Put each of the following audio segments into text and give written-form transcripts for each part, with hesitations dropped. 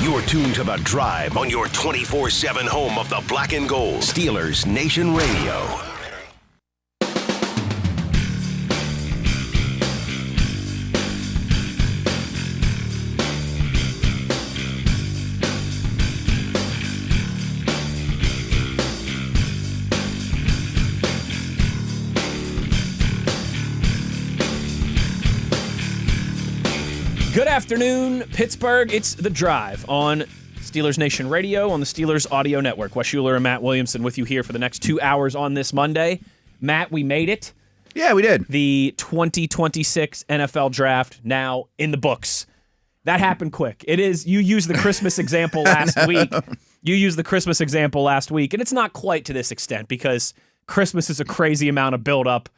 You're tuned to The Drive on your 24/7 home of the black and gold. Steelers Nation Radio. Good afternoon, Pittsburgh. It's The Drive on Steelers Nation Radio on the Steelers Audio Network. Wes Uhler and Matt Williamson with you here for the next 2 hours on this Monday. Matt, we made it. Yeah, we did. The 2026 NFL Draft now in the books. That happened quick. It is. You used the Christmas example last week. And it's not quite to this extent because Christmas is a crazy amount of buildup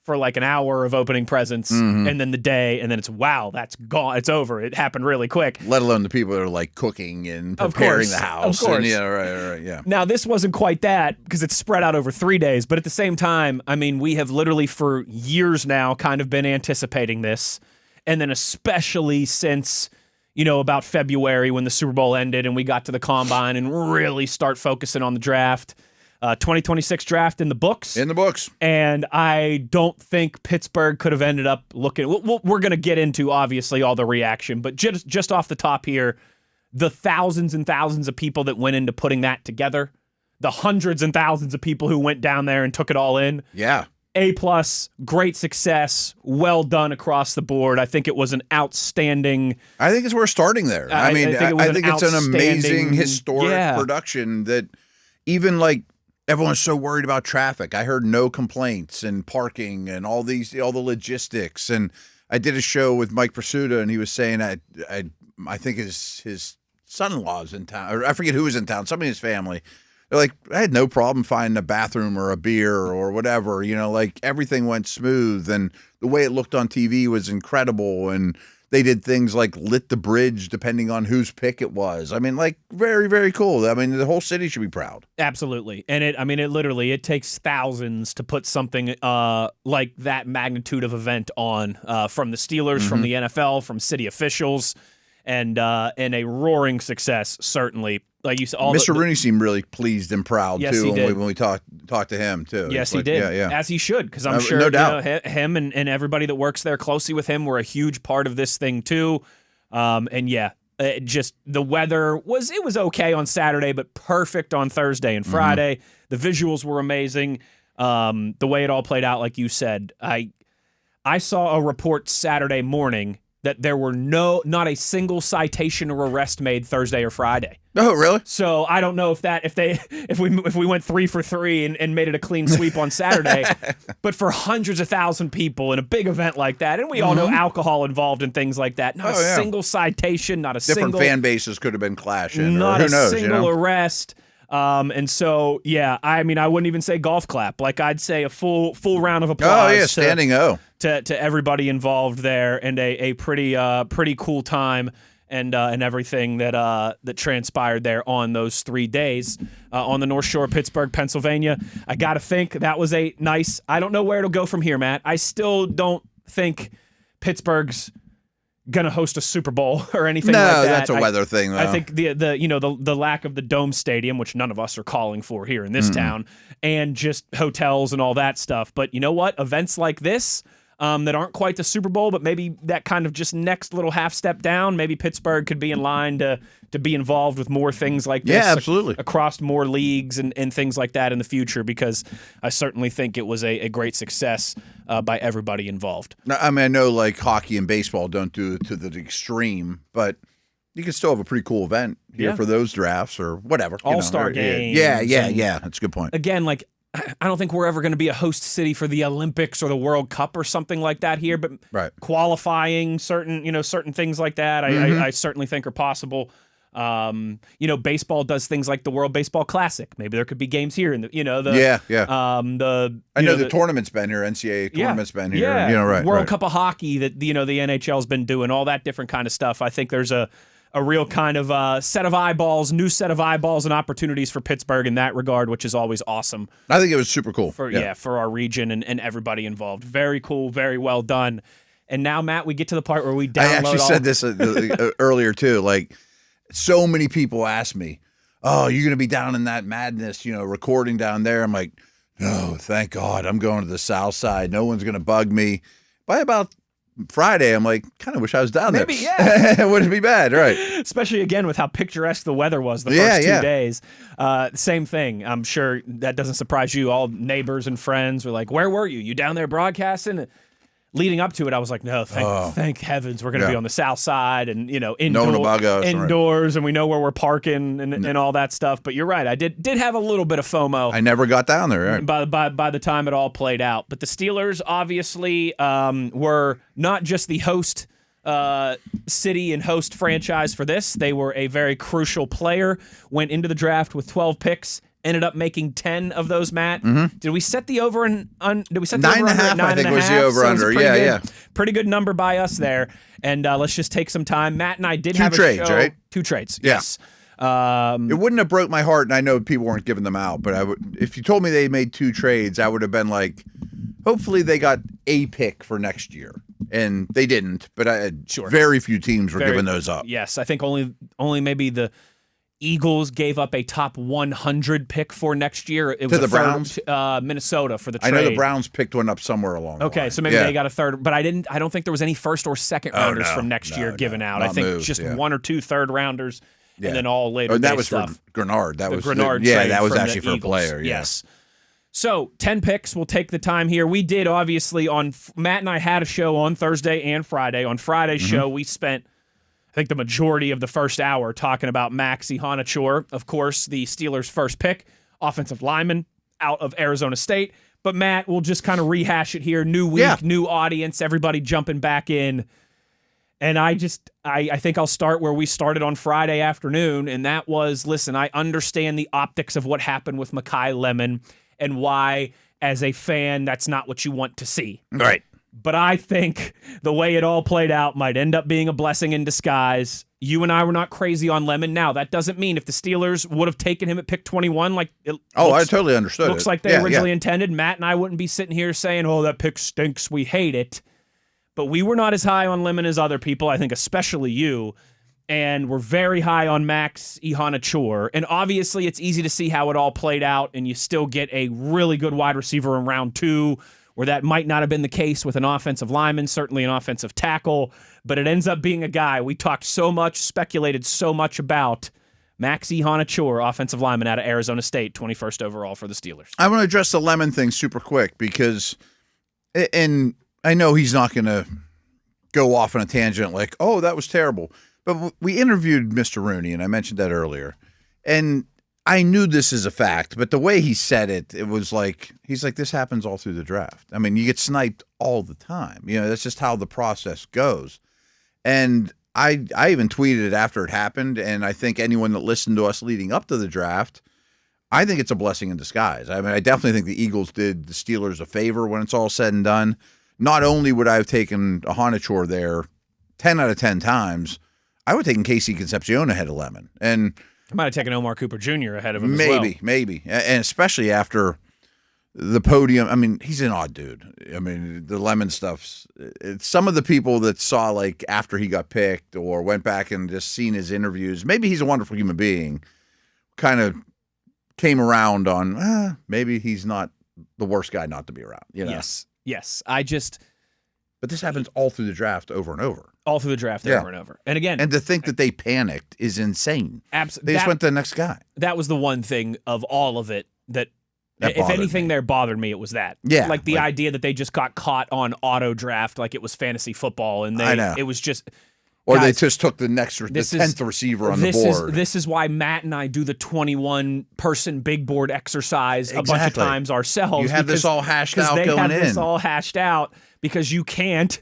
for like an hour of opening presents, and then the day, and then it's, wow, that's gone. It's over. It happened really quick. Let alone the people that are like cooking and preparing the house. Of course. And, yeah, right, yeah. Now, this wasn't quite that because it's spread out over 3 days, but at the same time, I mean, we have literally for years now kind of been anticipating this, and then especially since, you know, about February when the Super Bowl ended and we got to the Combine and really start focusing on the draft. 2026 draft in the books. In the books. And I don't think Pittsburgh could have ended up looking. We're going to get into, obviously, all the reaction. But just off the top here, the thousands and thousands of people that went into putting that together, the hundreds and thousands of people who went down there and took it all in. Yeah. A+, great success, well done across the board. I think it was an outstanding. I think it's worth starting there. I think it's an amazing historic production that even like, everyone's so worried about traffic. I heard no complaints and parking and all the logistics. And I did a show with Mike Pursuta, and he was saying I think his son-in-law's in town, or I forget who was in town. Somebody in his family. They're like, I had no problem finding a bathroom or a beer or whatever. You know, like everything went smooth, and the way it looked on TV was incredible. And they did things like lit the bridge depending on whose pick it was. I mean, like, very, very cool. I mean, the whole city should be proud. Absolutely. And it takes thousands to put something like that magnitude of event on from the Steelers, from the NFL, from city officials, and a roaring success, certainly. Like you said, Mr. Rooney seemed really pleased and proud, yes, too, he did. when we talked to him, too. Yes, he did. Yeah. As he should, because I'm sure no doubt. Him and everybody that works there closely with him were a huge part of this thing, too. Just the weather was okay on Saturday, but perfect on Thursday and Friday. The visuals were amazing. The way it all played out, like you said, I saw a report Saturday morning that there were not a single citation or arrest made Thursday or Friday. Oh, really? So I don't know if we went 3 for 3 and made it a clean sweep on Saturday, but for hundreds of thousands people in a big event like that, and we all know alcohol involved in things like that. Not a single citation, not a different single fan bases could have been clashing. Not or who knows, single arrest. And so, yeah, I mean, I wouldn't even say golf clap. Like, I'd say a full round of applause. Oh, yeah, standing O. To everybody involved there, and a pretty cool time, and everything that transpired there on those 3 days on the North Shore of Pittsburgh, Pennsylvania. I got to think that was a nice. I don't know where it'll go from here, Matt. I still don't think Pittsburgh's gonna host a Super Bowl or anything like that. No, that's a weather thing, though. I think the lack of the dome stadium, which none of us are calling for here in this town, and just hotels and all that stuff. But you know what? Events like this that aren't quite the Super Bowl, but maybe that kind of just next little half step down, maybe Pittsburgh could be in line to be involved with more things like this. Yeah, absolutely. Across more leagues and things like that in the future, because I certainly think it was a great success by everybody involved. Now, I mean, I know like hockey and baseball don't do it to the extreme, but you can still have a pretty cool event here for those drafts or whatever. All-star games. Yeah. That's a good point. Again, like, I don't think we're ever going to be a host city for the Olympics or the World Cup or something like that here, but qualifying certain things like that, I certainly think are possible. Baseball does things like the World Baseball Classic. Maybe there could be games here in the the tournament's been here, NCAA tournament's been here. Yeah. World Cup of Hockey that the NHL's been doing, all that different kind of stuff. I think there's a real kind of new set of eyeballs and opportunities for Pittsburgh in that regard, which is always awesome. I think it was super cool. For our region and everybody involved. Very cool, very well done. And now, Matt, we get to the part where we download. I actually said this earlier too. Like, so many people ask me, oh, you're going to be down in that madness, recording down there. I'm like, no, thank God. I'm going to the South Side. No one's going to bug me. By about Friday, I'm like, kind of wish I was down there. Maybe, yeah. It wouldn't be bad, right? Especially, again, with how picturesque the weather was the first 2 days. Same thing. I'm sure that doesn't surprise you. All neighbors and friends were like, where were you? You down there broadcasting? Leading up to it, I was like, no, thank heavens we're going to be on the South Side and, indoors, and we know where we're parking and all that stuff. But you're right. I did have a little bit of FOMO. I never got down there. Right? By the time it all played out. But the Steelers obviously were not just the host city and host franchise for this. They were a very crucial player, went into the draft with 12 picks. Ended up making 10 of those, Matt. Mm-hmm. Did we set the over and did we set the 9.5? I think was the over under. Yeah. Pretty good number by us there. And let's just take some time. Matt and I did have trades, a show. Right? 2 trades. Yeah. Yes. It wouldn't have broke my heart, and I know people weren't giving them out, but if you told me they made 2 trades, I would have been like, hopefully they got a pick for next year. And they didn't, but very few teams were giving those up. Yes, I think only maybe the Eagles gave up a top 100 pick for next year. It was the Browns, Minnesota for the trade. I know the Browns picked one up somewhere along the line. So maybe they got a third, but I don't think there was any first or second rounders from next year given out. I think just 1 or 2 third rounders, and then all later. That was stuff. For Grenard. That was Grenard. That was actually for a player. Yes. So 10 picks. We'll take the time here. We did obviously Matt and I had a show on Thursday and Friday. On Friday's show, we spent, I think, the majority of the first hour talking about Max Iheanachor, of course, the Steelers' first pick, offensive lineman out of Arizona State. But, Matt, we'll just kind of rehash it here. New week, new audience, everybody jumping back in. And I think I'll start where we started on Friday afternoon, and that was, listen, I understand the optics of what happened with Mekhi Lemon and why, as a fan, that's not what you want to see. Right. But I think the way it all played out might end up being a blessing in disguise. You and I were not crazy on Lemon. Now, that doesn't mean if the Steelers would have taken him at pick 21, I totally understood. Looks like they originally intended. Matt and I wouldn't be sitting here saying, oh, that pick stinks, we hate it. But we were not as high on Lemon as other people, I think especially you. And we're very high on Max Iheanachor. And obviously, it's easy to see how it all played out, and you still get a really good wide receiver in round 2, where that might not have been the case with an offensive lineman, certainly an offensive tackle, but it ends up being a guy we talked so much, speculated so much about, Max Iheanachor, offensive lineman out of Arizona State, 21st overall for the Steelers. I want to address the Lemon thing super quick because, and I know he's not going to go off on a tangent like, oh, that was terrible, but we interviewed Mr. Rooney, and I mentioned that earlier, and I knew this is a fact, but the way he said it, it was like, he's like, this happens all through the draft. I mean, you get sniped all the time. That's just how the process goes. And I even tweeted it after it happened, and I think anyone that listened to us leading up to the draft, I think it's a blessing in disguise. I mean, I definitely think the Eagles did the Steelers a favor when it's all said and done. Not only would I have taken Iheanachor there 10 out of 10 times, I would have taken Casey Concepcion ahead of Lemon. And I might have taken Omar Cooper Jr. ahead of him as well. Maybe. And especially after the podium. I mean, he's an odd dude. I mean, the Lemon stuff's some of the people that saw, like, after he got picked or went back and just seen his interviews, maybe he's a wonderful human being, kind of came around on, maybe he's not the worst guy not to be around. Yes. But this happens all through the draft over and over. All through the draft over and over. And again. And to think that they panicked is insane. Absolutely. They just went to the next guy. That was the one thing of all of it that if anything there bothered me, it was that. Yeah. Like the idea that they just got caught on auto draft like it was fantasy football. And it was just. Or guys, they just took the 10th receiver on the board. This is why Matt and I do the 21-person big board exercise a bunch of times ourselves. You have this all hashed out going in. They have this all hashed out because you can't,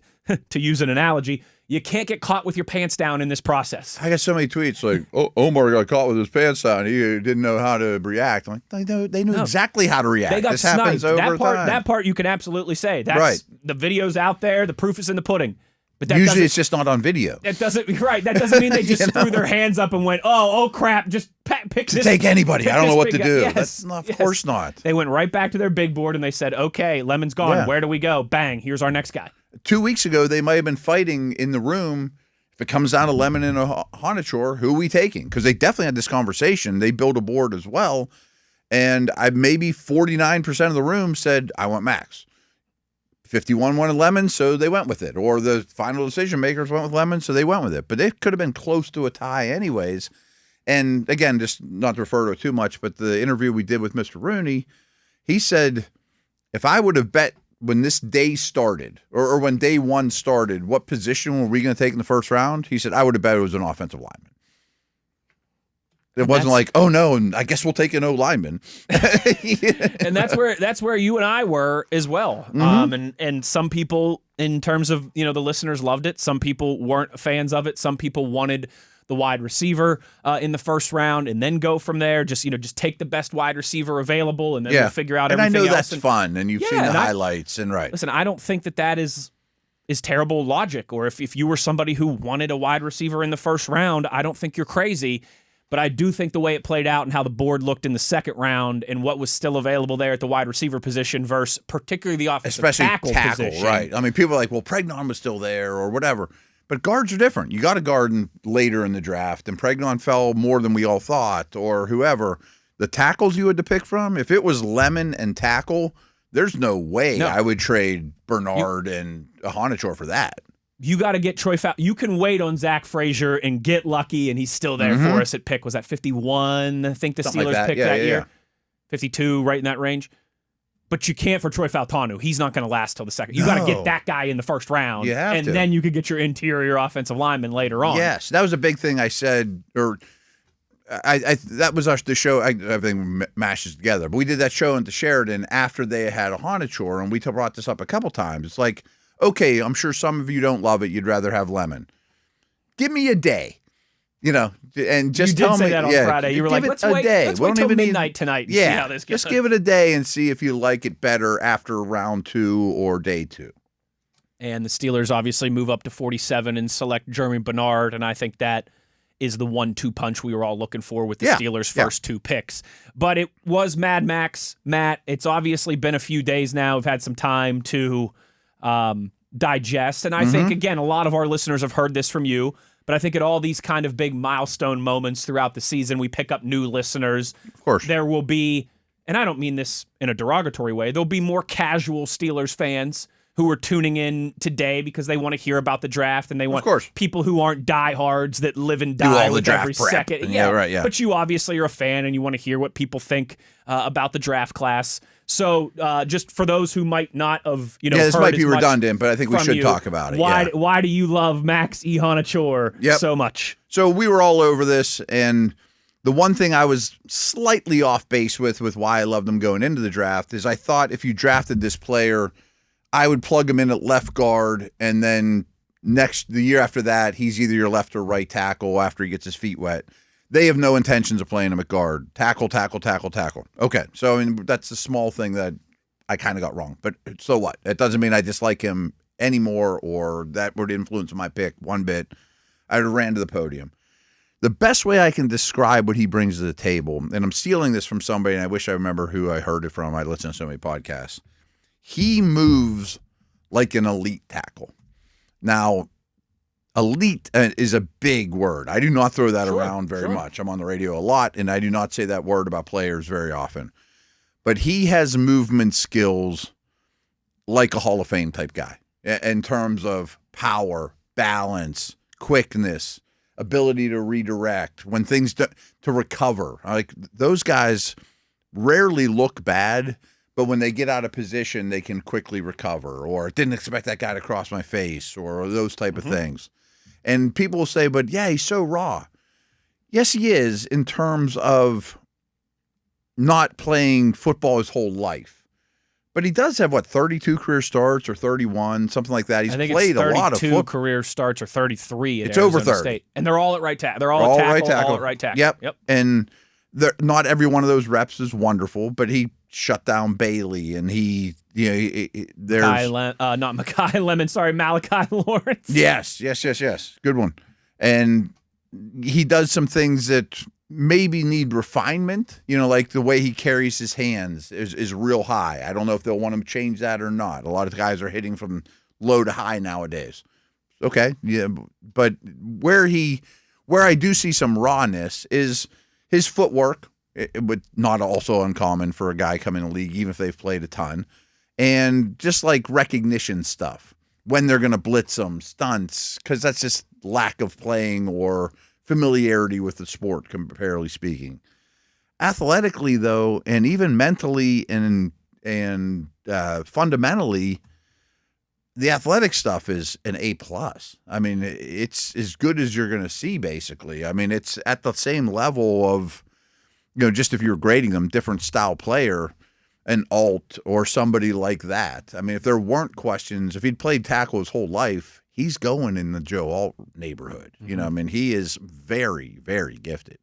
to use an analogy, you can't get caught with your pants down in this process. I got so many tweets like, Omar got caught with his pants down. He didn't know how to react. I'm like, they knew exactly how to react. They got this sniped. happens over time. That part you can absolutely say. That's right. The video's out there. The proof is in the pudding. But that usually it's just not on video. That doesn't mean they just threw their hands up and went, oh crap, just pick this. Take anybody. I don't know what to do. Yes, That's not, of course not. They went right back to their big board and they said, okay, Lemon's gone. Yeah. Where do we go? Bang, here's our next guy. 2 weeks ago, they might have been fighting in the room if it comes down to Lemon and Iheanachor, who are we taking? Because they definitely had this conversation. They built a board as well. And maybe 49% of the room said, I want Max. 51 wanted Lemon, so they went with it. Or the final decision makers went with Lemon, so they went with it. But it could have been close to a tie anyways. And again, just not to refer to it too much, but the interview we did with Mr. Rooney, he said, if I would have bet when this day started, or when day one started, what position were we going to take in the first round? He said, I would have bet it was an offensive lineman. It wasn't like, oh no, I guess we'll take an O lineman. And that's where you and I were as well. Mm-hmm. And some people, in terms of the listeners, loved it. Some people weren't fans of it. Some people wanted the wide receiver in the first round and then go from there. Just take the best wide receiver available and then we'll figure out everything else. And I know that's fun, and you've seen the highlights and right. Listen, I don't think that is terrible logic. Or if you were somebody who wanted a wide receiver in the first round, I don't think you're crazy. But I do think the way it played out and how the board looked in the second round and what was still available there at the wide receiver position versus particularly the offensive tackle position. Right. I mean, people are like, well, Pregnon was still there or whatever. But guards are different. You got a guard later in the draft, and Pregnon fell more than we all thought or whoever. The tackles you had to pick from, if it was Lemon and tackle, there's no way I would trade Bernard and Iheanachor for that. You got to get Troy Fowler. You can wait on Zach Frazier and get lucky, and he's still there for us at pick. Was that 51? I think the Steelers picked that year. 52, right in that range. But you can't for Troy Fautanu. He's not going to last till the second. You got to get that guy in the first round, and then you could get your interior offensive lineman later on. Yes, that was a big thing I said, or that was the show. Everything mashes together. But we did that show into Sheridan after they had Iheanachor, and we brought this up a couple times. It's like, okay, I'm sure some of you don't love it. You'd rather have Lemon. Give me a day, and just tell me. You did say that on Friday. You were like, let's wait till midnight tonight and see how this goes. Just give it a day and see if you like it better after round 2 or day 2. And the Steelers obviously move up to 47 and select Jeremy Bernard, and I think that is the 1-2 punch we were all looking for with the Steelers' first 2 picks. But it was Mad Max. Matt, it's obviously been a few days now. We've had some time to digest. And I think, again, a lot of our listeners have heard this from you, but I think at all these kind of big milestone moments throughout the season, we pick up new listeners. Of course. There will be, and I don't mean this in a derogatory way, there'll be more casual Steelers fans who are tuning in today because they want to hear about the draft, and they want people who aren't diehards that live and die with every second. But you obviously are a fan, and you want to hear what people think about the draft class. So just for those who might not have, this heard might be as much redundant, but I think we should talk about it. Why do you love Max Iheanachor so much? So we were all over this, and the one thing I was slightly off base with why I loved him going into the draft is I thought if you drafted this player, I would plug him in at left guard, and then the year after that, he's either your left or right tackle after he gets his feet wet. They have no intentions of playing him at guard. Tackle. Okay, so that's a small thing that I kind of got wrong, but so what? It doesn't mean I dislike him anymore or that would influence my pick one bit. I ran to the podium. The best way I can describe what he brings to the table, and I'm stealing this from somebody, and I wish I remember who I heard it from. I listen to so many podcasts. He moves like an elite tackle. Now, elite is a big word. I do not throw that around very much. I'm on the radio a lot, and I do not say that word about players very often. But he has movement skills like a Hall of Fame type guy in terms of power, balance, quickness, ability to redirect, when things to recover. Like those guys rarely look bad, but when they get out of position, they can quickly recover, or didn't expect that guy to cross my face, or those type of things. And people will say, but yeah, he's so raw. Yes, he is in terms of not playing football his whole life. But he does have, 32 career starts or 31, something like that. He's played a lot of football. 32 career starts or 33 at It's Arizona over 30. State. And they're all at right tackle. They're all at right tackle. Yep. And not every one of those reps is wonderful, but he shut down Bailey, and there's not Malachi Lawrence. Yes. Good one. And he does some things that maybe need refinement, like the way he carries his hands is real high. I don't know if they'll want him to change that or not. A lot of guys are hitting from low to high nowadays. Okay, yeah, but where I do see some rawness is his footwork. It would not also uncommon for a guy coming in the league, even if they've played a ton, and just like recognition stuff when they're going to blitz them, stunts, because that's just lack of playing or familiarity with the sport, comparatively speaking. Athletically, though, and even mentally and fundamentally, the athletic stuff is an A+. I mean, it's as good as you're going to see, basically. I mean, it's at the same level of, just if you're grading them, different style player, an Alt or somebody like that. I mean, if there weren't questions, if he'd played tackle his whole life, he's going in the Joe Alt neighborhood. Mm-hmm. I mean, he is very, very gifted.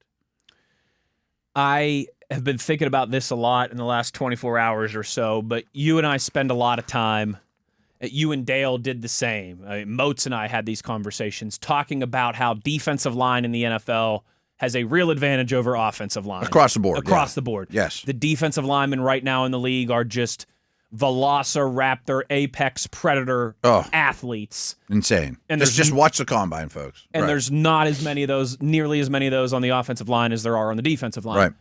I have been thinking about this a lot in the last 24 hours or so, but you and I spend a lot of time, you and Dale did the same. Moats and I had these conversations talking about how defensive line in the NFL has a real advantage over offensive line. Across the board. Across the board. Yes. The defensive linemen right now in the league are just velociraptor, apex predator athletes. Insane. And just watch the combine, folks. And there's not as many of those, nearly as many of those on the offensive line as there are on the defensive line. Right.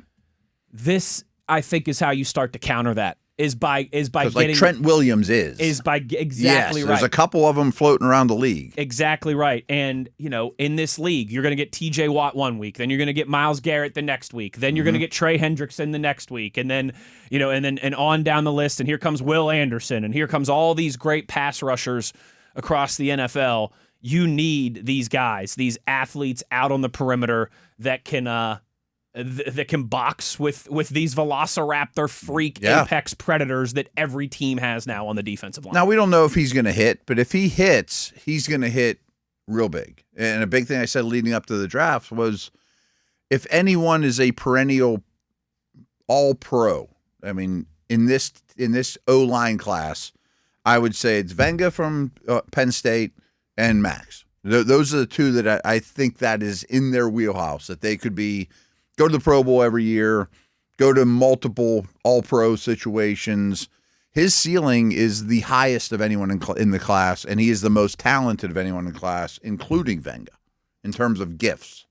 This, I think, is how you start to counter that. Is by getting like Trent Williams exactly right. There's a couple of them floating around the league. Exactly right. And in this league, you're going to get T.J. Watt one week, then you're going to get Myles Garrett the next week, then you're going to get Trey Hendrickson the next week, and then and on down the list. And here comes Will Anderson, and here comes all these great pass rushers across the NFL. You need these guys, these athletes out on the perimeter that can box with these velociraptor freak apex predators that every team has now on the defensive line. Now, we don't know if he's going to hit, but if he hits, he's going to hit real big. And a big thing I said leading up to the draft was, if anyone is a perennial all-pro, I mean, in this O-line class, I would say it's Venga from Penn State and Max. Those are the two that I think that is in their wheelhouse, that they could go to the Pro Bowl every year, go to multiple all-pro situations. His ceiling is the highest of anyone in the class, and he is the most talented of anyone in the class, including Venga, in terms of gifts.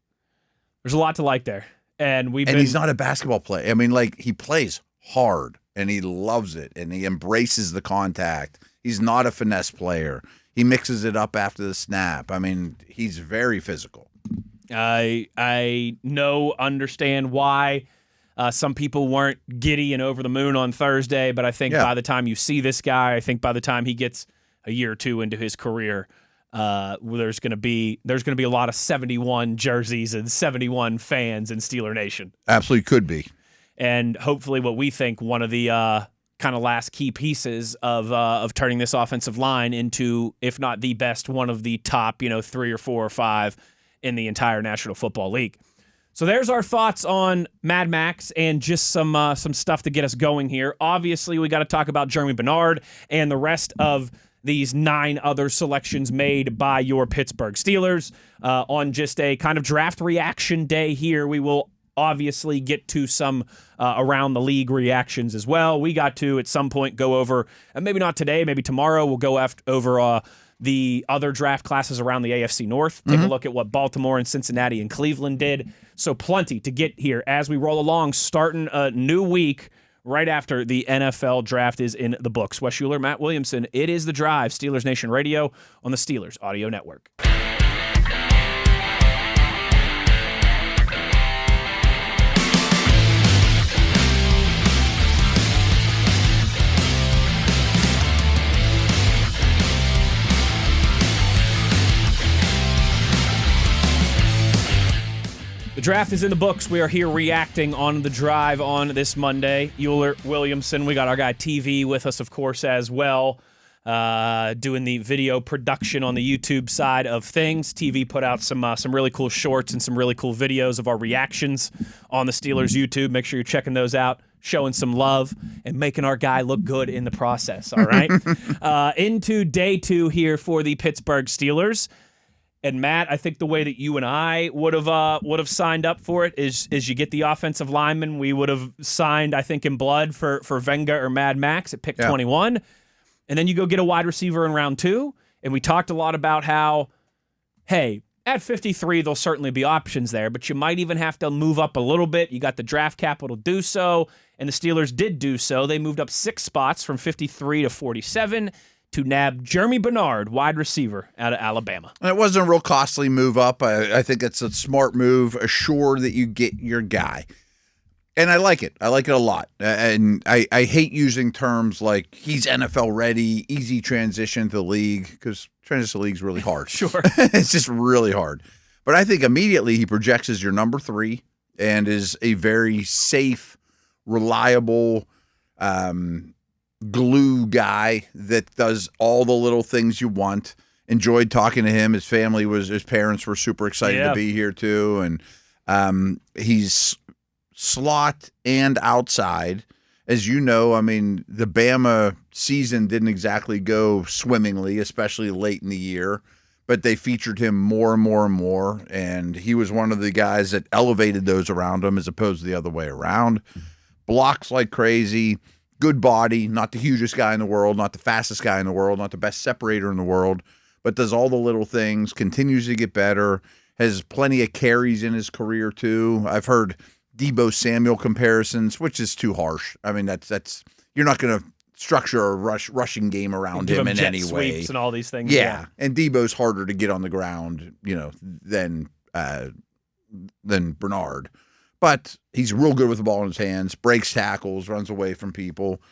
There's a lot to like there. And he's not a basketball player. I mean, he plays hard, and he loves it, and he embraces the contact. He's not a finesse player. He mixes it up after the snap. I mean, he's very physical. I understand why some people weren't giddy and over the moon on Thursday, but I think by the time you see this guy, I think by the time he gets a year or two into his career, there's going to be a lot of 71 jerseys and 71 fans in Steeler Nation. Absolutely could be. And hopefully what we think one of the kind of last key pieces of turning this offensive line into, if not the best, one of the top 3 or 4 or 5 in the entire National Football League. So there's our thoughts on Mad Max and just some stuff to get us going here. Obviously, we got to talk about Jeremy Bernard and the rest of these 9 other selections made by your Pittsburgh Steelers. On just a kind of draft reaction day here, we will obviously get to some around the league reactions as well. We got to, at some point, go over, and maybe not today, maybe tomorrow, we'll go over the other draft classes around the AFC North. Take a look at what Baltimore and Cincinnati and Cleveland did. So plenty to get here as we roll along, starting a new week right after the NFL draft is in the books. Wes Uhler, Matt Williamson. It is The Drive, Steelers Nation Radio on the Steelers Audio Network. The draft is in the books. We are here reacting on The Drive on this Monday. Uhler, Williamson, we got our guy TV with us, of course, as well, doing the video production on the YouTube side of things. TV put out some really cool shorts and some really cool videos of our reactions on the Steelers YouTube. Make sure you're checking those out, showing some love, and making our guy look good in the process, all right? Into day 2 here for the Pittsburgh Steelers. And Matt, I think the way that you and I would have signed up for it is you get the offensive lineman. We would have signed, I think, in blood for Venga or Mad Max at pick 21. And then you go get a wide receiver in round 2. And we talked a lot about how, hey, at 53, there'll certainly be options there, but you might even have to move up a little bit. You got the draft capital to do so, and the Steelers did do so. They moved up 6 spots from 53 to 47 to nab Jeremy Bernard, wide receiver out of Alabama. And it wasn't a real costly move up. I think it's a smart move. Assure that you get your guy. And I like it. I like it a lot. And I hate using terms like he's NFL ready, easy transition to the league, because transition to the league is really hard. Sure. It's just really hard. But I think immediately he projects as your number 3 and is a very safe, reliable glue guy that does all the little things you want. Enjoyed talking to him. His parents were super excited to be here too. And he's slot and outside. As you know, I mean, the Bama season didn't exactly go swimmingly, especially late in the year, but they featured him more and more and more, and he was one of the guys that elevated those around him as opposed to the other way around. Blocks like crazy, good body, not the hugest guy in the world, not the fastest guy in the world, not the best separator in the world, but does all the little things, continues to get better, has plenty of carries in his career too. I've heard Deebo Samuel comparisons, which is too harsh. I mean, that's you're not going to structure a rushing game around him in any way. Sweeps and all these things. Yeah, and Deebo's harder to get on the ground, than Bernard. But he's real good with the ball in his hands, breaks tackles, runs away from people.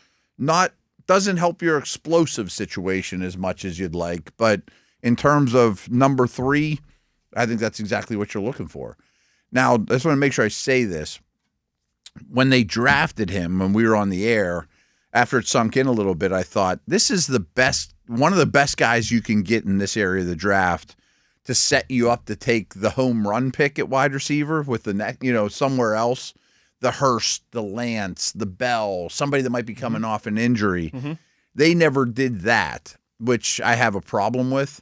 Doesn't help your explosive situation as much as you'd like, but in terms of number 3, I think that's exactly what you're looking for. Now, I just want to make sure I say this. When they drafted him, when we were on the air, after it sunk in a little bit, I thought, this is one of the best guys you can get in this area of the draft to set you up to take the home run pick at wide receiver with the neck, somewhere else. The Hurst, the Lance, the Bell, somebody that might be coming off an injury. Mm-hmm. They never did that, which I have a problem with.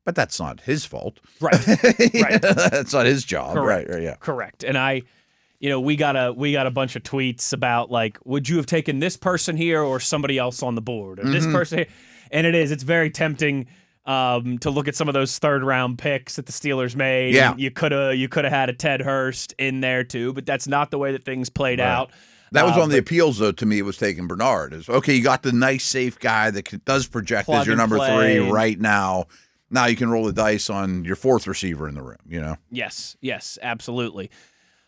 But that's not his fault. Right. Right. That's not his job. Correct. Right. Yeah. Correct. And we got a bunch of tweets about, like, would you have taken this person here or somebody else on the board? Or this person here? And it's very tempting to look at some of those 3rd-round picks that the Steelers made. Yeah. You could have had a Ted Hurst in there too, but that's not the way that things played out. That was one of the appeals, though, to me. It was taking Bernard. Is okay, you got the nice, safe guy that does project as your number 3 right now. Now you can roll the dice on your 4th receiver in the room, Yes, absolutely.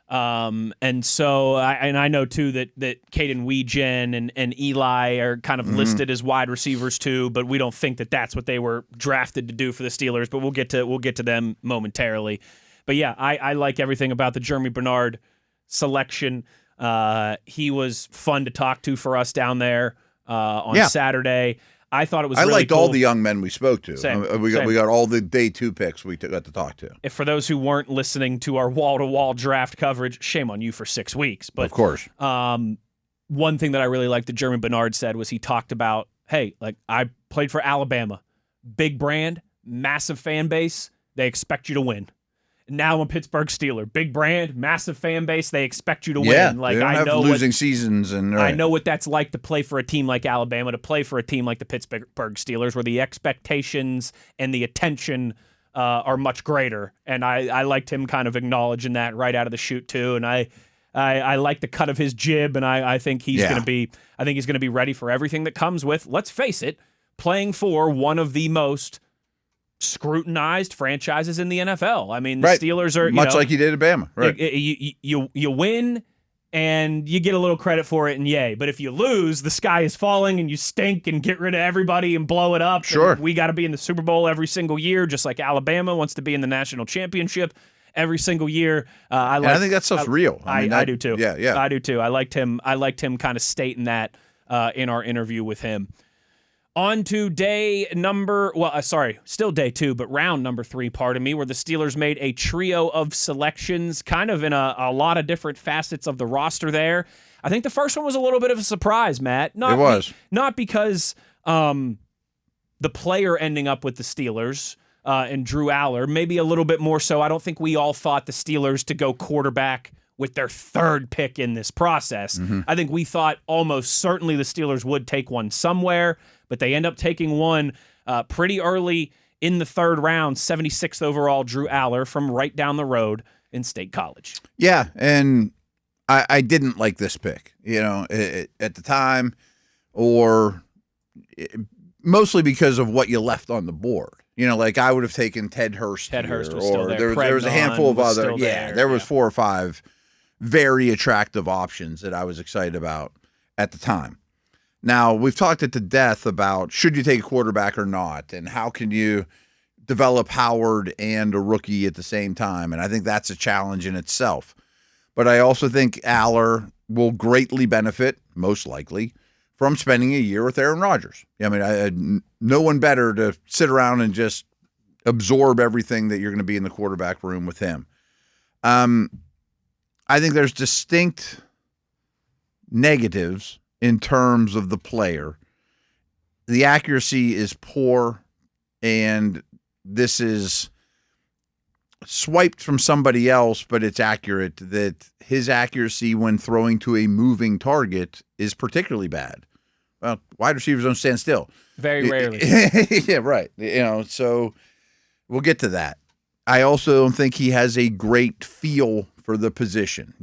And so I know too that Caden Wetjen and Eli are kind of listed as wide receivers too, but we don't think that that's what they were drafted to do for the Steelers. But we'll get to them momentarily. But yeah, I like everything about the Jeremy Bernard selection. He was fun to talk to for us down there on Saturday. I thought it was really liked cool. all the young men we spoke to. Same. We got all the day 2 picks we got to talk to. If for those who weren't listening to our wall-to-wall draft coverage, shame on you for 6 weeks. But of course. One thing that I really liked that Jeremy Bernard said was he talked about, hey, like, I played for Alabama. Big brand, massive fan base. They expect you to win. Now I'm a Pittsburgh Steeler. Big brand, massive fan base. They expect you to win. Like, they don't have losing seasons, and I know what that's like to play for a team like Alabama, to play for a team like the Pittsburgh Steelers, where the expectations and the attention are much greater. And I liked him kind of acknowledging that right out of the chute too. And I like the cut of his jib, and I think he's going to be. I think he's going to be ready for everything that comes with. Let's face it, playing for one of the most scrutinized franchises in the NFL. I mean, the Steelers are much like you did at Bama. Right. You win and you get a little credit for it, and yay. But if you lose, the sky is falling and you stink and get rid of everybody and blow it up. Sure. We got to be in the Super Bowl every single year, just like Alabama wants to be in the national championship every single year. I think that stuff's real. I do too. Yeah. I do too. I liked him kind of stating that in our interview with him. On to still day 2, but round number 3, pardon me, where the Steelers made a trio of selections, kind of in a lot of different facets of the roster there. I think the first one was a little bit of a surprise, Matt. It was. Not because the player ending up with the Steelers and Drew Allar, maybe a little bit more so. I don't think we all thought the Steelers to go quarterback with their 3rd pick in this process. Mm-hmm. I think we thought almost certainly the Steelers would take one somewhere, but they end up taking one pretty early in the third round, 76th overall, Drew Allar from right down the road in State College. Yeah, and I didn't like this pick, at the time, or mostly because of what you left on the board. Like I would have taken Ted Hurst. Ted Hurst was still there. There was a handful of other. Yeah, there was 4 or 5 very attractive options that I was excited about at the time. Now, we've talked it to death about should you take a quarterback or not, and how can you develop Howard and a rookie at the same time, and I think that's a challenge in itself. But I also think Allar will greatly benefit, most likely, from spending a year with Aaron Rodgers. I mean, no one better to sit around and just absorb everything that you're going to be in the quarterback room with him. I think there's distinct negatives in terms of the player. The accuracy is poor, and this is swiped from somebody else, but it's accurate that his accuracy when throwing to a moving target is particularly bad. Well, wide receivers don't stand still. Very rarely. Yeah, right. So we'll get to that. I also don't think he has a great feel for the position,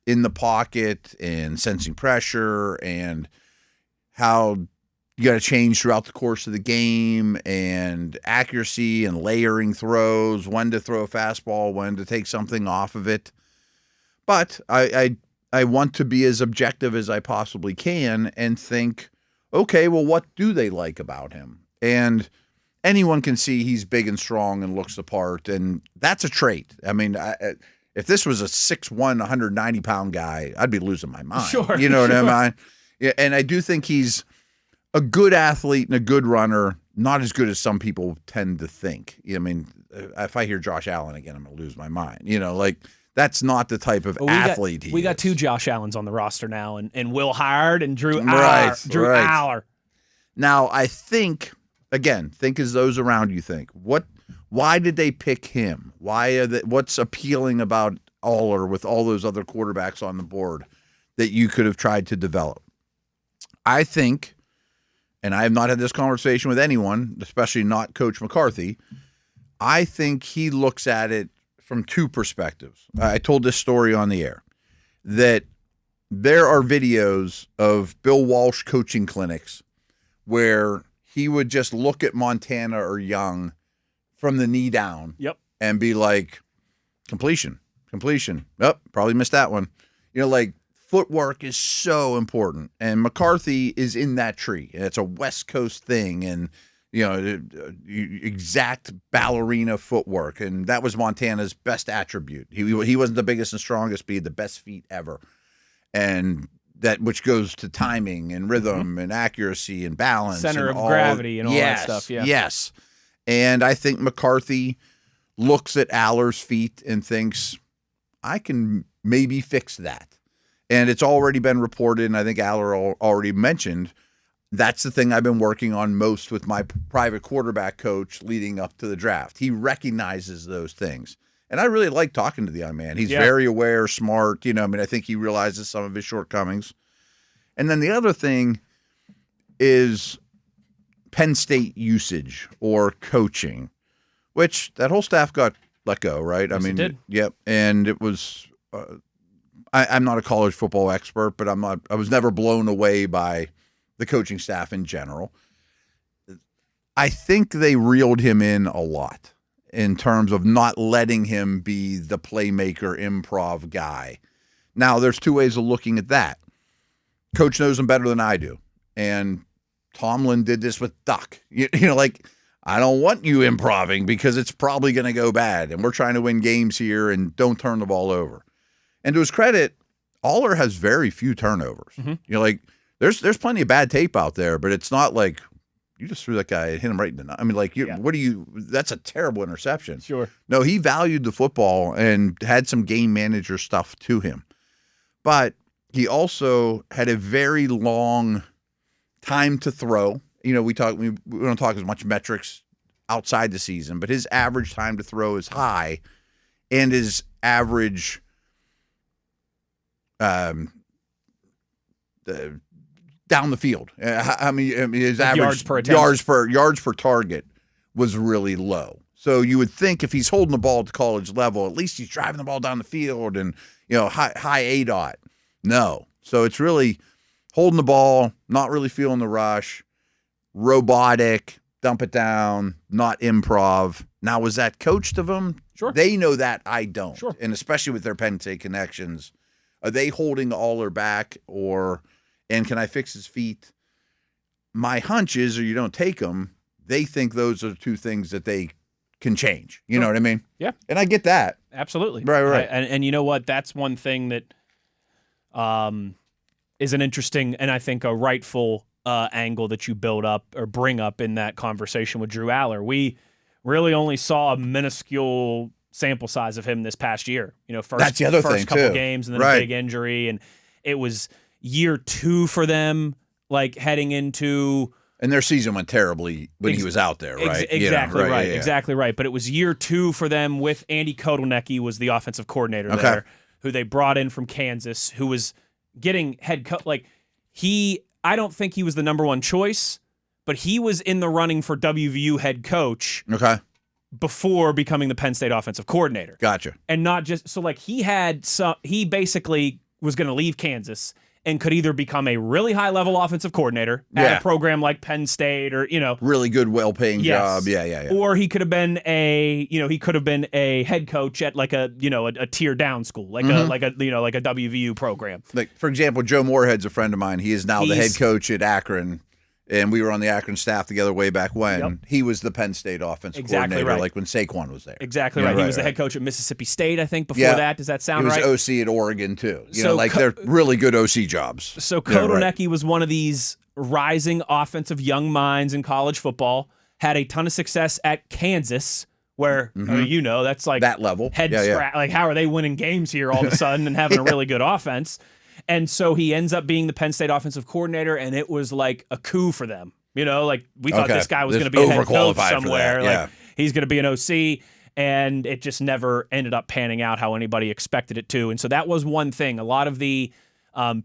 in the pocket and sensing pressure and how you got to change throughout the course of the game and accuracy and layering throws, when to throw a fastball, when to take something off of it. But I want to be as objective as I possibly can and think, okay, well, what do they like about him? And anyone can see he's big and strong and looks the part, and that's a trait. I mean, if this was a 6'1", 190-pound guy, I'd be losing my mind. Sure. You know what I mean? Yeah, and I do think he's a good athlete and a good runner, not as good as some people tend to think. I mean, if I hear Josh Allen again, I'm going to lose my mind. That's not the type of athlete he is. We got 2 Josh Allens on the roster now, and Will Howard and Drew Allar. Right, Drew Allar. Now, I think, again, think as those around you think. Why did they pick him? What's appealing about Allar with all those other quarterbacks on the board that you could have tried to develop? I think, and I have not had this conversation with anyone, especially not Coach McCarthy, I think he looks at it from 2 perspectives. I told this story on the air, that there are videos of Bill Walsh coaching clinics where he would just look at Montana or Young from the knee down. Yep. And be like, completion. Oh, probably missed that one. Footwork is so important. And McCarthy is in that tree. And it's a West Coast thing. And, exact ballerina footwork. And that was Montana's best attribute. He wasn't the biggest and strongest, but he had the best feet ever. And that which goes to timing and rhythm and accuracy and balance. Center of gravity and all that stuff. Yeah. Yes. And I think McCarthy looks at Allar's feet and thinks, I can maybe fix that. And it's already been reported, and I think Allar already mentioned, that's the thing I've been working on most with my private quarterback coach leading up to the draft. He recognizes those things. And I really like talking to the young man. He's very aware, smart. I think he realizes some of his shortcomings. And then the other thing is Penn State usage or coaching, which that whole staff got let go, right? Yes, it did. Yep. And it was, I'm not a college football expert, but I was never blown away by the coaching staff in general. I think they reeled him in a lot in terms of not letting him be the playmaker improv guy. Now, there's 2 ways of looking at that. Coach knows him better than I do. And Tomlin did this with Duck. I don't want you improving because it's probably going to go bad. And we're trying to win games here and don't turn the ball over. And to his credit, Allar has very few turnovers. Mm-hmm. There's plenty of bad tape out there, but it's not like you just threw that guy and hit him right in the that's a terrible interception. Sure. No, he valued the football and had some game manager stuff to him. But he also had a very long time to throw. We don't talk as much metrics outside the season, but his average time to throw is high, and his average down the field. His average yards per attempt. yards per target was really low. So you would think if he's holding the ball at the college level, at least he's driving the ball down the field and, high ADOT. No. So it's really holding the ball, not really feeling the rush, robotic, dump it down, not improv. Now, was that coached of them? Sure. They know that, I don't. Sure. And especially with their Penn State connections, are they holding Allar back and can I fix his feet? My hunch is, or you don't take them, they think those are two things that they can change. You know what I mean? Yeah. And I get that. Absolutely. Right. And you know what? That's one thing that is an interesting and I think a rightful angle that you build up or bring up in that conversation with Drew Allar. We really only saw a minuscule sample size of him this past year. That's the other first thing, couple too. games and then a big injury. And it was year 2 for them, like heading into... And their season went terribly when he was out there, right? Exactly right. Yeah. Exactly right. But it was year 2 for them with Andy Kotelnicki was the offensive coordinator there, who they brought in from Kansas, who was getting head coach. Like I don't think he was the number one choice, but he was in the running for WVU head coach. Okay. Before becoming the Penn State offensive coordinator. Gotcha. And not just so like he basically was going to leave Kansas and could either become a really high-level offensive coordinator at a program like Penn State or, really good, well-paying job. Yeah. Or he could have been a head coach at like a tier down school, like a WVU program. Like, for example, Joe Moorhead's a friend of mine. He is now the head coach at Akron. And we were on the Akron staff together way back when. Yep. He was the Penn State offensive coordinator, like when Saquon was there. Exactly right. He was the head coach at Mississippi State, I think, before that. Does that sound right? He was OC at Oregon, too. They're really good OC jobs. So Kotelnicki was one of these rising offensive young minds in college football, had a ton of success at Kansas, where, that's like that level. Like, how are they winning games here all of a sudden and having a really good offense? And so he ends up being the Penn State offensive coordinator, and it was like a coup for them. We thought this guy was going to be a head coach somewhere. He's going to be an OC, and it just never ended up panning out how anybody expected it to. And so that was one thing. A lot of the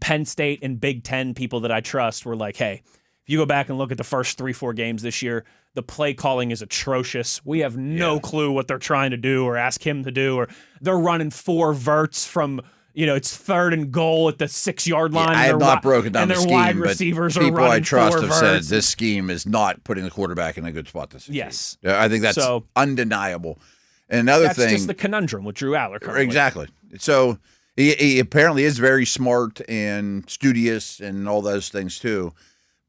Penn State and Big Ten people that I trust were like, hey, if you go back and look at the first 3-4 games this year, the play calling is atrocious. We have no clue what they're trying to do or ask him to do, or they're running 4 verts from – it's 3rd and goal at the 6-yard line. I have not broken down the scheme, wide receivers but people I trust have verts. said this scheme is not putting the quarterback in a good spot to succeed. Yes. I think that's undeniable. And another thing... That's just the conundrum with Drew Allar currently. Exactly. So he apparently is very smart and studious and all those things too.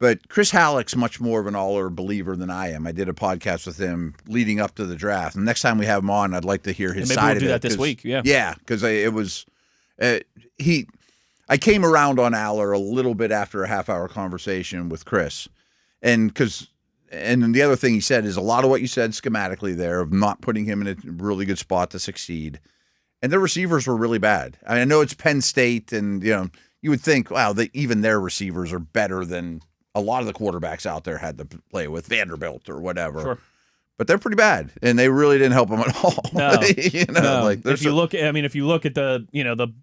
But Chris Halleck's much more of an Allar believer than I am. I did a podcast with him leading up to the draft. And next time we have him on, I'd like to hear his side of it. Maybe we'll do that this week, yeah. Yeah, because it was... I came around on Allar a little bit after a half-hour conversation with Chris, and the other thing he said is a lot of what you said schematically there of not putting him in a really good spot to succeed, and their receivers were really bad. I know it's Penn State, and you would think, wow, even their receivers are better than a lot of the quarterbacks out there had to play with, Vanderbilt or whatever. Sure. But they're pretty bad, and they really didn't help them at all. No, if you look at the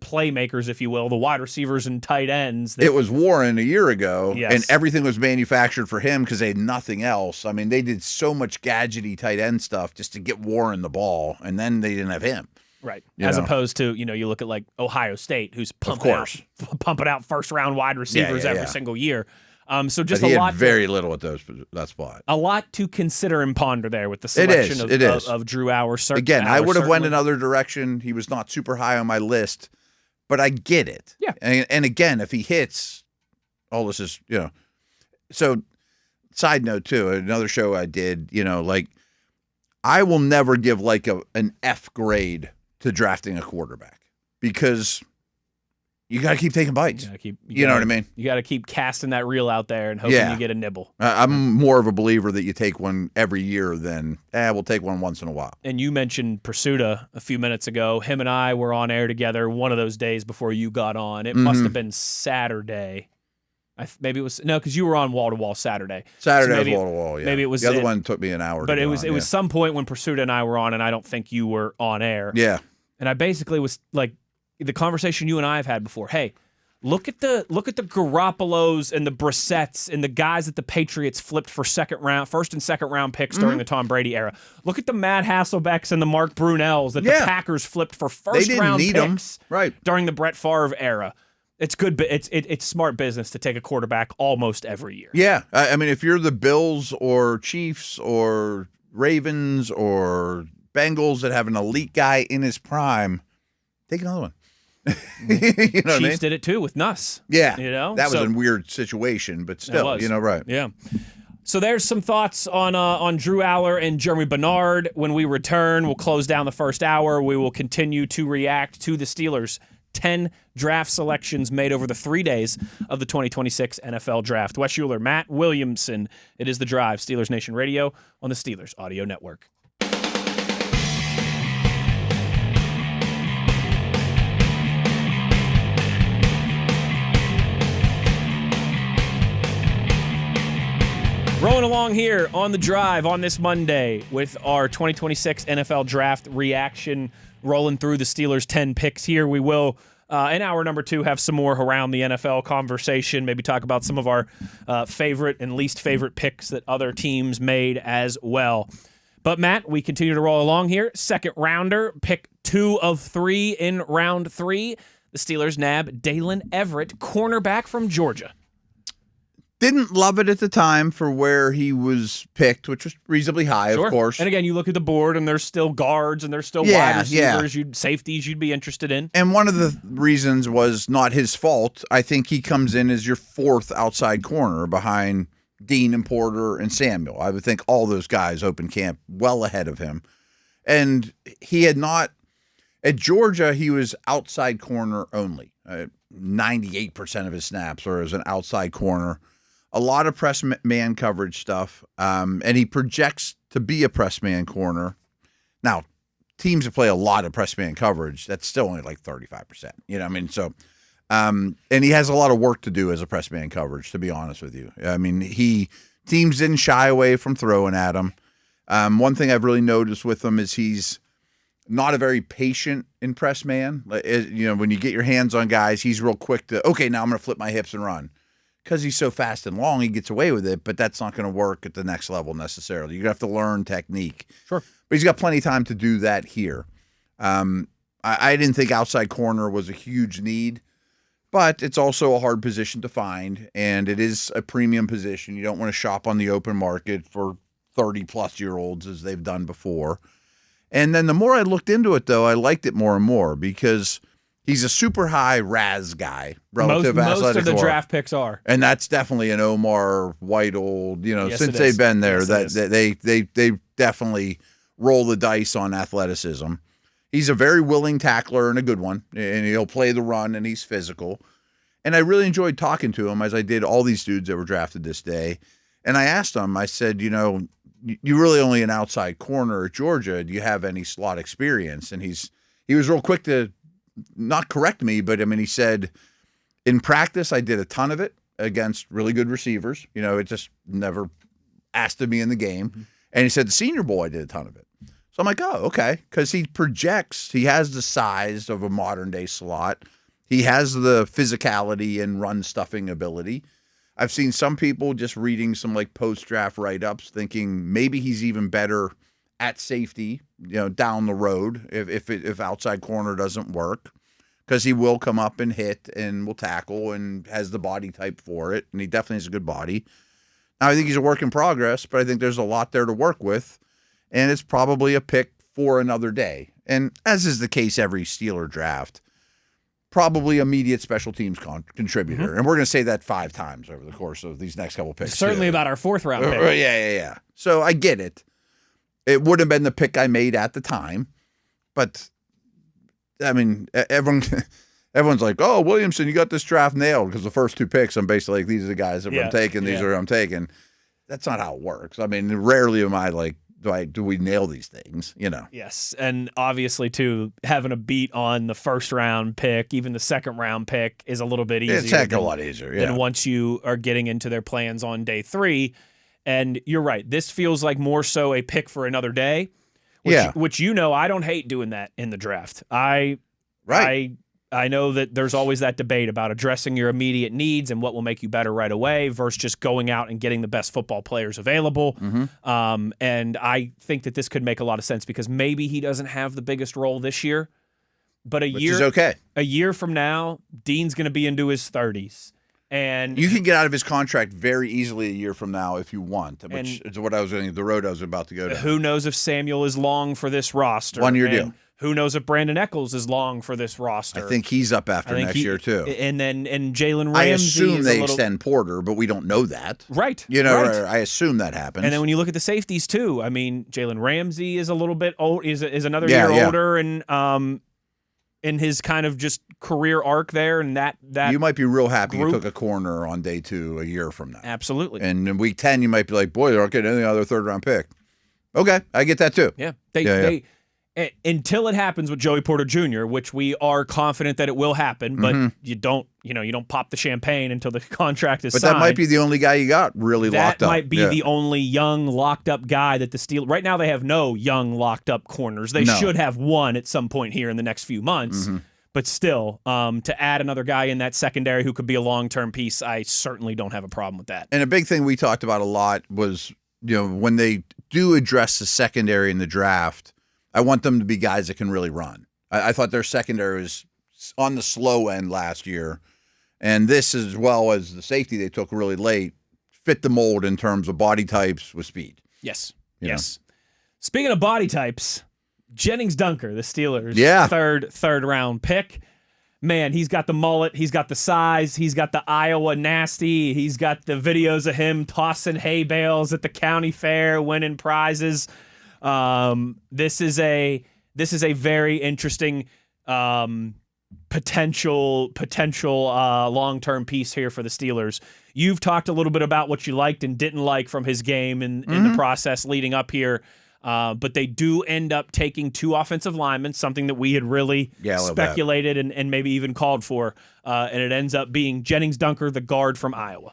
playmakers, if you will, the wide receivers and tight ends. It was Warren a year ago, and everything was manufactured for him because they had nothing else. I mean, they did so much gadgety tight end stuff just to get Warren the ball, and then they didn't have him. Right. As opposed to, you look at like Ohio State, who's pumping out first-round wide receivers every single year. So just but he a lot. Had very little at that spot. A lot to consider and ponder there with the selection of Drew Allar. Again, I would have went another direction. He was not super high on my list, but I get it. Yeah. And again, if he hits, all this is So, side note too, another show I did. I will never give like an F grade to drafting a quarterback because you got to keep taking bites. You know what I mean? You got to keep casting that reel out there and hoping you get a nibble. I'm more of a believer that you take one every year than, we'll take one once in a while. And you mentioned Pursuta a few minutes ago. Him and I were on air together one of those days before you got on. It must have been Saturday. Maybe it was because you were on Wall to Wall Saturday. Saturday was Wall to Wall. Yeah. Maybe it was the other one took me an hour. But it was some point when Pursuta and I were on, and I don't think you were on air. Yeah. And I basically was like, the conversation you and I have had before. Hey, Look at the Garoppolos and the Brissetts and the guys that the Patriots flipped for first and second round picks during the Tom Brady era. Look at the Matt Hasselbecks and the Mark Brunells that the Packers flipped for first round picks during the Brett Favre era. It's good. It's smart business to take a quarterback almost every year. Yeah, I mean, if you're the Bills or Chiefs or Ravens or Bengals that have an elite guy in his prime, take another one. You know Chiefs did it too with Nuss. Yeah, that was a weird situation, but still, right? Yeah. So there's some thoughts on Drew Allar and Jeremy Bernard. When we return, we'll close down the first hour. We will continue to react to the Steelers' 10 draft selections made over the 3 days of the 2026 NFL Draft. Wes Uhler, Matt Williamson. It is The Drive, Steelers Nation Radio on the Steelers Audio Network. Rolling along here on The Drive on this Monday with our 2026 NFL Draft reaction, rolling through the Steelers' 10 picks here. We will, in hour number 2, have some more around the NFL conversation, maybe talk about some of our favorite and least favorite picks that other teams made as well. But, Matt, we continue to roll along here. Second rounder, pick 2 of 3 in round 3. The Steelers nab Dalen Everette, cornerback from Georgia. Didn't love it at the time for where he was picked, which was reasonably high, of course. And again, you look at the board, and there's still guards, and there's still wide receivers, safeties you'd be interested in. And one of the reasons was not his fault. I think he comes in as your 4th outside corner behind Dean and Porter and Samuel. I would think all those guys open camp well ahead of him. And he had not – at Georgia, he was outside corner only. 98% of his snaps are as an outside corner. A lot of press man coverage stuff, and he projects to be a press man corner. Now, teams that play a lot of press man coverage, that's still only like 35%. You know what I mean? So, and he has a lot of work to do as a press man coverage, to be honest with you. I mean, teams didn't shy away from throwing at him. One thing I've really noticed with him is he's not a very patient in press man. When you get your hands on guys, he's real quick to, okay, now I'm going to flip my hips and run. Because he's so fast and long, he gets away with it, but that's not going to work at the next level necessarily. You're going to have to learn technique. Sure. But he's got plenty of time to do that here. I didn't think outside corner was a huge need, but it's also a hard position to find, and it is a premium position. You don't want to shop on the open market for 30-plus-year-olds as they've done before. And then the more I looked into it, though, I liked it more and more because – he's a super high RAS guy relative to Athletic. Most of the draft picks are. And that's definitely an Omar Whiteold, since they've been there, they definitely roll the dice on athleticism. He's a very willing tackler and a good one, and he'll play the run, and he's physical. And I really enjoyed talking to him, as I did all these dudes that were drafted this day. And I asked him, I said, you're really only an outside corner at Georgia. Do you have any slot experience? And he was real quick to not correct me, but I mean, he said, in practice, I did a ton of it against really good receivers. It just never asked of me in the game. Mm-hmm. And he said, the Senior Bowl, I did a ton of it. So I'm like, oh, okay. Because he has the size of a modern day slot. He has the physicality and run stuffing ability. I've seen some people just reading some like post-draft write-ups thinking maybe he's even better at safety, down the road if outside corner doesn't work, because he will come up and hit and will tackle and has the body type for it, and he definitely has a good body. Now, I think he's a work in progress, but I think there's a lot there to work with, and it's probably a pick for another day. And as is the case every Steeler draft, probably immediate special teams contributor. Mm-hmm. And we're going to say that 5 times over the course of these next couple picks. Certainly about our 4th round pick. Yeah. So I get it. It would have been the pick I made at the time, but I mean, everyone's like, "Oh, Williamson, you got this draft nailed," because the first 2 picks, I'm basically like, "These are the guys that I'm taking. These are who I'm taking." That's not how it works. I mean, rarely am I like, do we nail these things? Yes, and obviously too, having a beat on the 1st round pick, even the 2nd round pick, is a little bit easier. It's a lot easier than once you are getting into their plans on day 3. And you're right. This feels like more so a pick for another day, which I don't hate doing that in the draft. I I know that there's always that debate about addressing your immediate needs and what will make you better right away versus just going out and getting the best football players available. Mm-hmm. And I think that this could make a lot of sense because maybe he doesn't have the biggest role this year, but a year from now, Dean's going to be into his 30s. And you can get out of his contract very easily a year from now if you want, which is what the road I was about to go to. Who knows if Samuel is long for this roster? 1-year deal. Who knows if Brandon Eccles is long for this roster? I think he's up after next year too. And Jalen Ramsey. I assume they extend Porter, but we don't know that. Right. I assume that happens. And then when you look at the safeties too, I mean, Jalen Ramsey is a little bit old, is another year older, and in his kind of just career arc there, and that you might be real happy you took a corner on day 2 a year from now. Absolutely. And in week 10, you might be like, boy, they aren't getting any other 3rd-round pick. Okay, I get that too. Yeah. Until it happens with Joey Porter Jr., which we are confident that it will happen, but you don't pop the champagne until the contract is signed. But that might be the only guy you got really locked up. That might be the only young locked up guy that the Steelers. Right now they have no young locked up corners. They should have one at some point here in the next few months. Mm-hmm. But still, to add another guy in that secondary who could be a long-term piece, I certainly don't have a problem with that. And a big thing we talked about a lot was, when they do address the secondary in the draft, I want them to be guys that can really run. I thought their secondary was on the slow end last year, and this, as well as the safety they took really late, fit the mold in terms of body types with speed. Yes. Yes. Speaking of body types, Jennings Dunker, the Steelers' third round pick. Man, he's got the mullet, he's got the size, he's got the Iowa nasty, he's got the videos of him tossing hay bales at the county fair, winning prizes. This is a very interesting potential long-term piece here for the Steelers. You've talked a little bit about what you liked and didn't like from his game in the process leading up here. But they do end up taking 2 offensive linemen, something that we had really speculated and maybe even called for. And it ends up being Jennings Dunker, the guard from Iowa.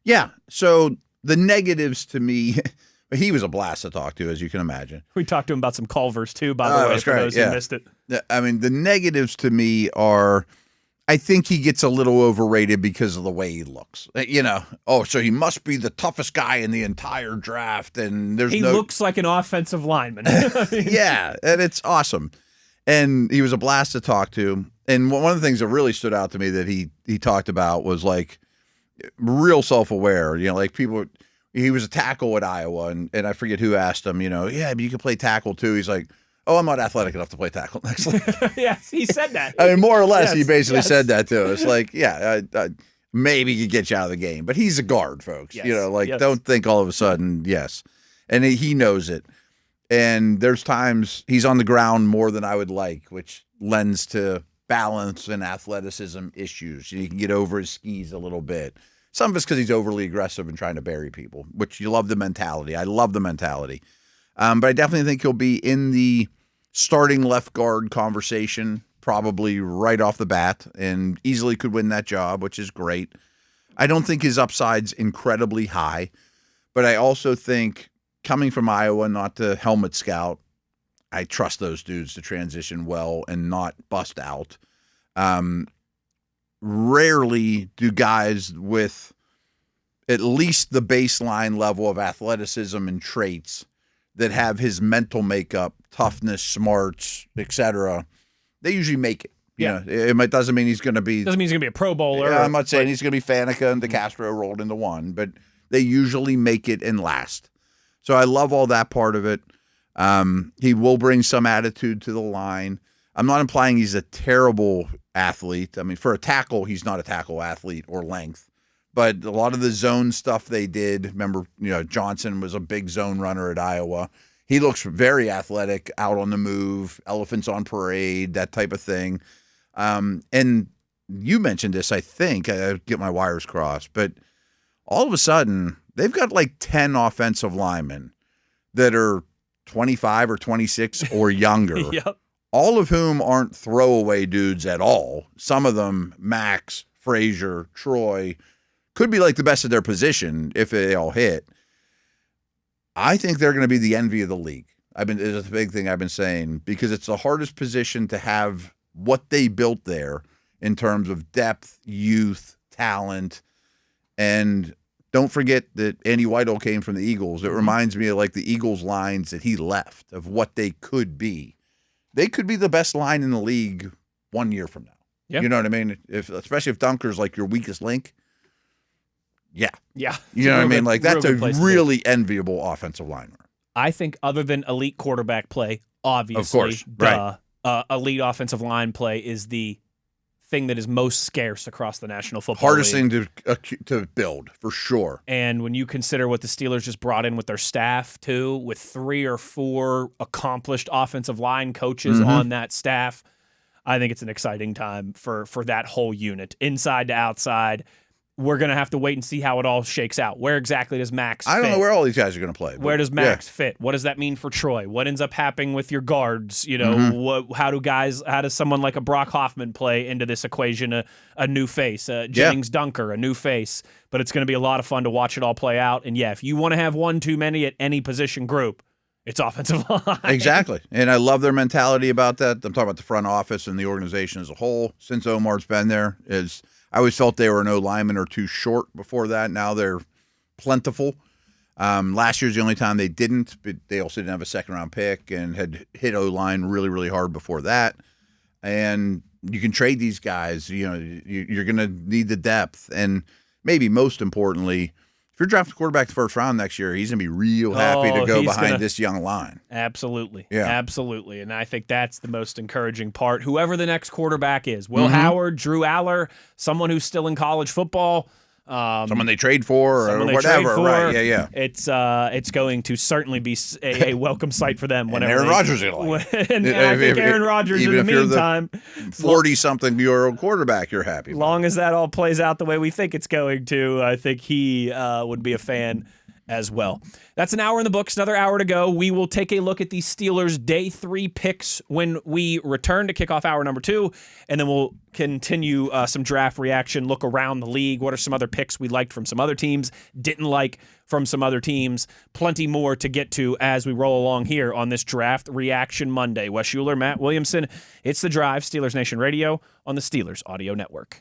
Yeah. So the negatives to me, he was a blast to talk to, as you can imagine. We talked to him about some Culvers too, by the way, for those who missed it. I mean, the negatives to me are, I think he gets a little overrated because of the way he looks. So he must be the toughest guy in the entire draft, and he looks like an offensive lineman. Yeah, and it's awesome. And he was a blast to talk to. And one of the things that really stood out to me that he talked about was like real self-aware. Like people. He was a tackle at Iowa, and I forget who asked him. But you can play tackle too. He's like, oh, I'm not athletic enough to play tackle next league. Yes, he said that. I mean, more or less, he basically said that to us. Like, maybe he could get you out of the game, but he's a guard, folks. Yes. Don't think all of a sudden, yes. And he knows it. And there's times he's on the ground more than I would like, which lends to balance and athleticism issues. He can get over his skis a little bit. Some of it's because he's overly aggressive and trying to bury people, which you love the mentality. I love the mentality. But I definitely think he'll be in the starting left guard conversation probably right off the bat and easily could win that job, which is great. I don't think his upside's incredibly high, but I also think coming from Iowa, not the helmet scout, I trust those dudes to transition well and not bust out. Rarely do guys with at least the baseline level of athleticism and traits that have his mental makeup, toughness, smarts, etc. They usually make it. It doesn't mean he's going to be. Doesn't mean he's going to be a Pro Bowler. I'm not saying he's going to be Faneca and DeCastro rolled into one, but they usually make it and last. So I love all that part of it. He will bring some attitude to the line. I'm not implying he's a terrible athlete. I mean, for a tackle, he's not a tackle athlete or length. But a lot of the zone stuff they did, remember, Johnson was a big zone runner at Iowa. He looks very athletic, out on the move, elephants on parade, that type of thing. And you mentioned this, I think, I get my wires crossed, but all of a sudden, they've got like 10 offensive linemen that are 25 or 26 or younger. Yep. All of whom aren't throwaway dudes at all. Some of them, Max, Frazier, Troy, could be like the best of their position if they all hit. I think they're going to be the envy of the league. It's a big thing I've been saying because it's the hardest position to have what they built there in terms of depth, youth, talent, and don't forget that Andy Whitehall came from the Eagles. It reminds me of like the Eagles lines that he left, of what they could be. They could be the best line in the league 1 year from now. Yep. You know what I mean? Especially if Dunker's like your weakest link. Yeah. Yeah. You know what I mean? Like, that's a really enviable offensive line. I think other than elite quarterback play, obviously, of course, right. Elite offensive line play is the thing that is most scarce across the National Football Hardest League. thing to build, for sure. And when you consider what the Steelers just brought in with their staff, too, with 3 or 4 accomplished offensive line coaches on that staff, I think it's an exciting time for that whole unit, inside to outside. We're going to have to wait and see how it all shakes out. Where exactly does Max fit? I don't know where all these guys are going to play. Where does Max fit? What does that mean for Troy? What ends up happening with your guards? You know, how does someone like a Brock Hoffman play into this equation? A new face, Jennings Dunker, a new face. But it's going to be a lot of fun to watch it all play out. And yeah, if you want to have one too many at any position group, it's offensive line. Exactly. And I love their mentality about that. I'm talking about the front office and the organization as a whole. Since Omar's been there, I always felt they were an O-lineman or too short before that. Now they're plentiful. Last year's the only time they didn't, but they also didn't have a second-round pick and had hit O-line really, really hard before that. And you can trade these guys. You know, you're going to need the depth. And maybe most importantly, if you're drafting a quarterback the first round next year, he's going to be real happy to go behind this young line. Absolutely. Yeah. Absolutely. And I think that's the most encouraging part. Whoever the next quarterback is, Will Howard, Drew Allar, someone who's still in college football. Someone they trade for or whatever. Right. Yeah. It's going to certainly be a welcome sight for them. And Aaron Rodgers is going to like it. And I think Aaron Rodgers, in the meantime, 40-something-year-old quarterback, you're happy with. Long as that all plays out the way we think it's going to, I think he would be a fan as well. That's an hour in the books, another hour to go. We will take a look at the Steelers' Day 3 picks when we return to kick off hour number 2, and then we'll continue some draft reaction, look around the league. What are some other picks we liked from some other teams, didn't like from some other teams? Plenty more to get to as we roll along here on this Draft Reaction Monday. Wes Uhler, Matt Williamson, it's The Drive, Steelers Nation Radio on the Steelers Audio Network.